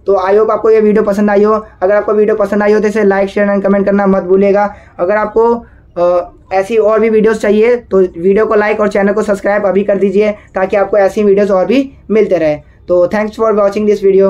तो आई होप आपको ये वीडियो पसंद आई हो। अगर आपको वीडियो पसंद आई हो तो इसे लाइक, शेयर एंड कमेंट करना मत भूलिएगा। अगर आपको ऐसी और भी वीडियोस चाहिए तो वीडियो को लाइक और चैनल को सब्सक्राइब अभी कर दीजिए ताकि आपको ऐसी वीडियोस और भी मिलते रहे। तो thanks for watching this video.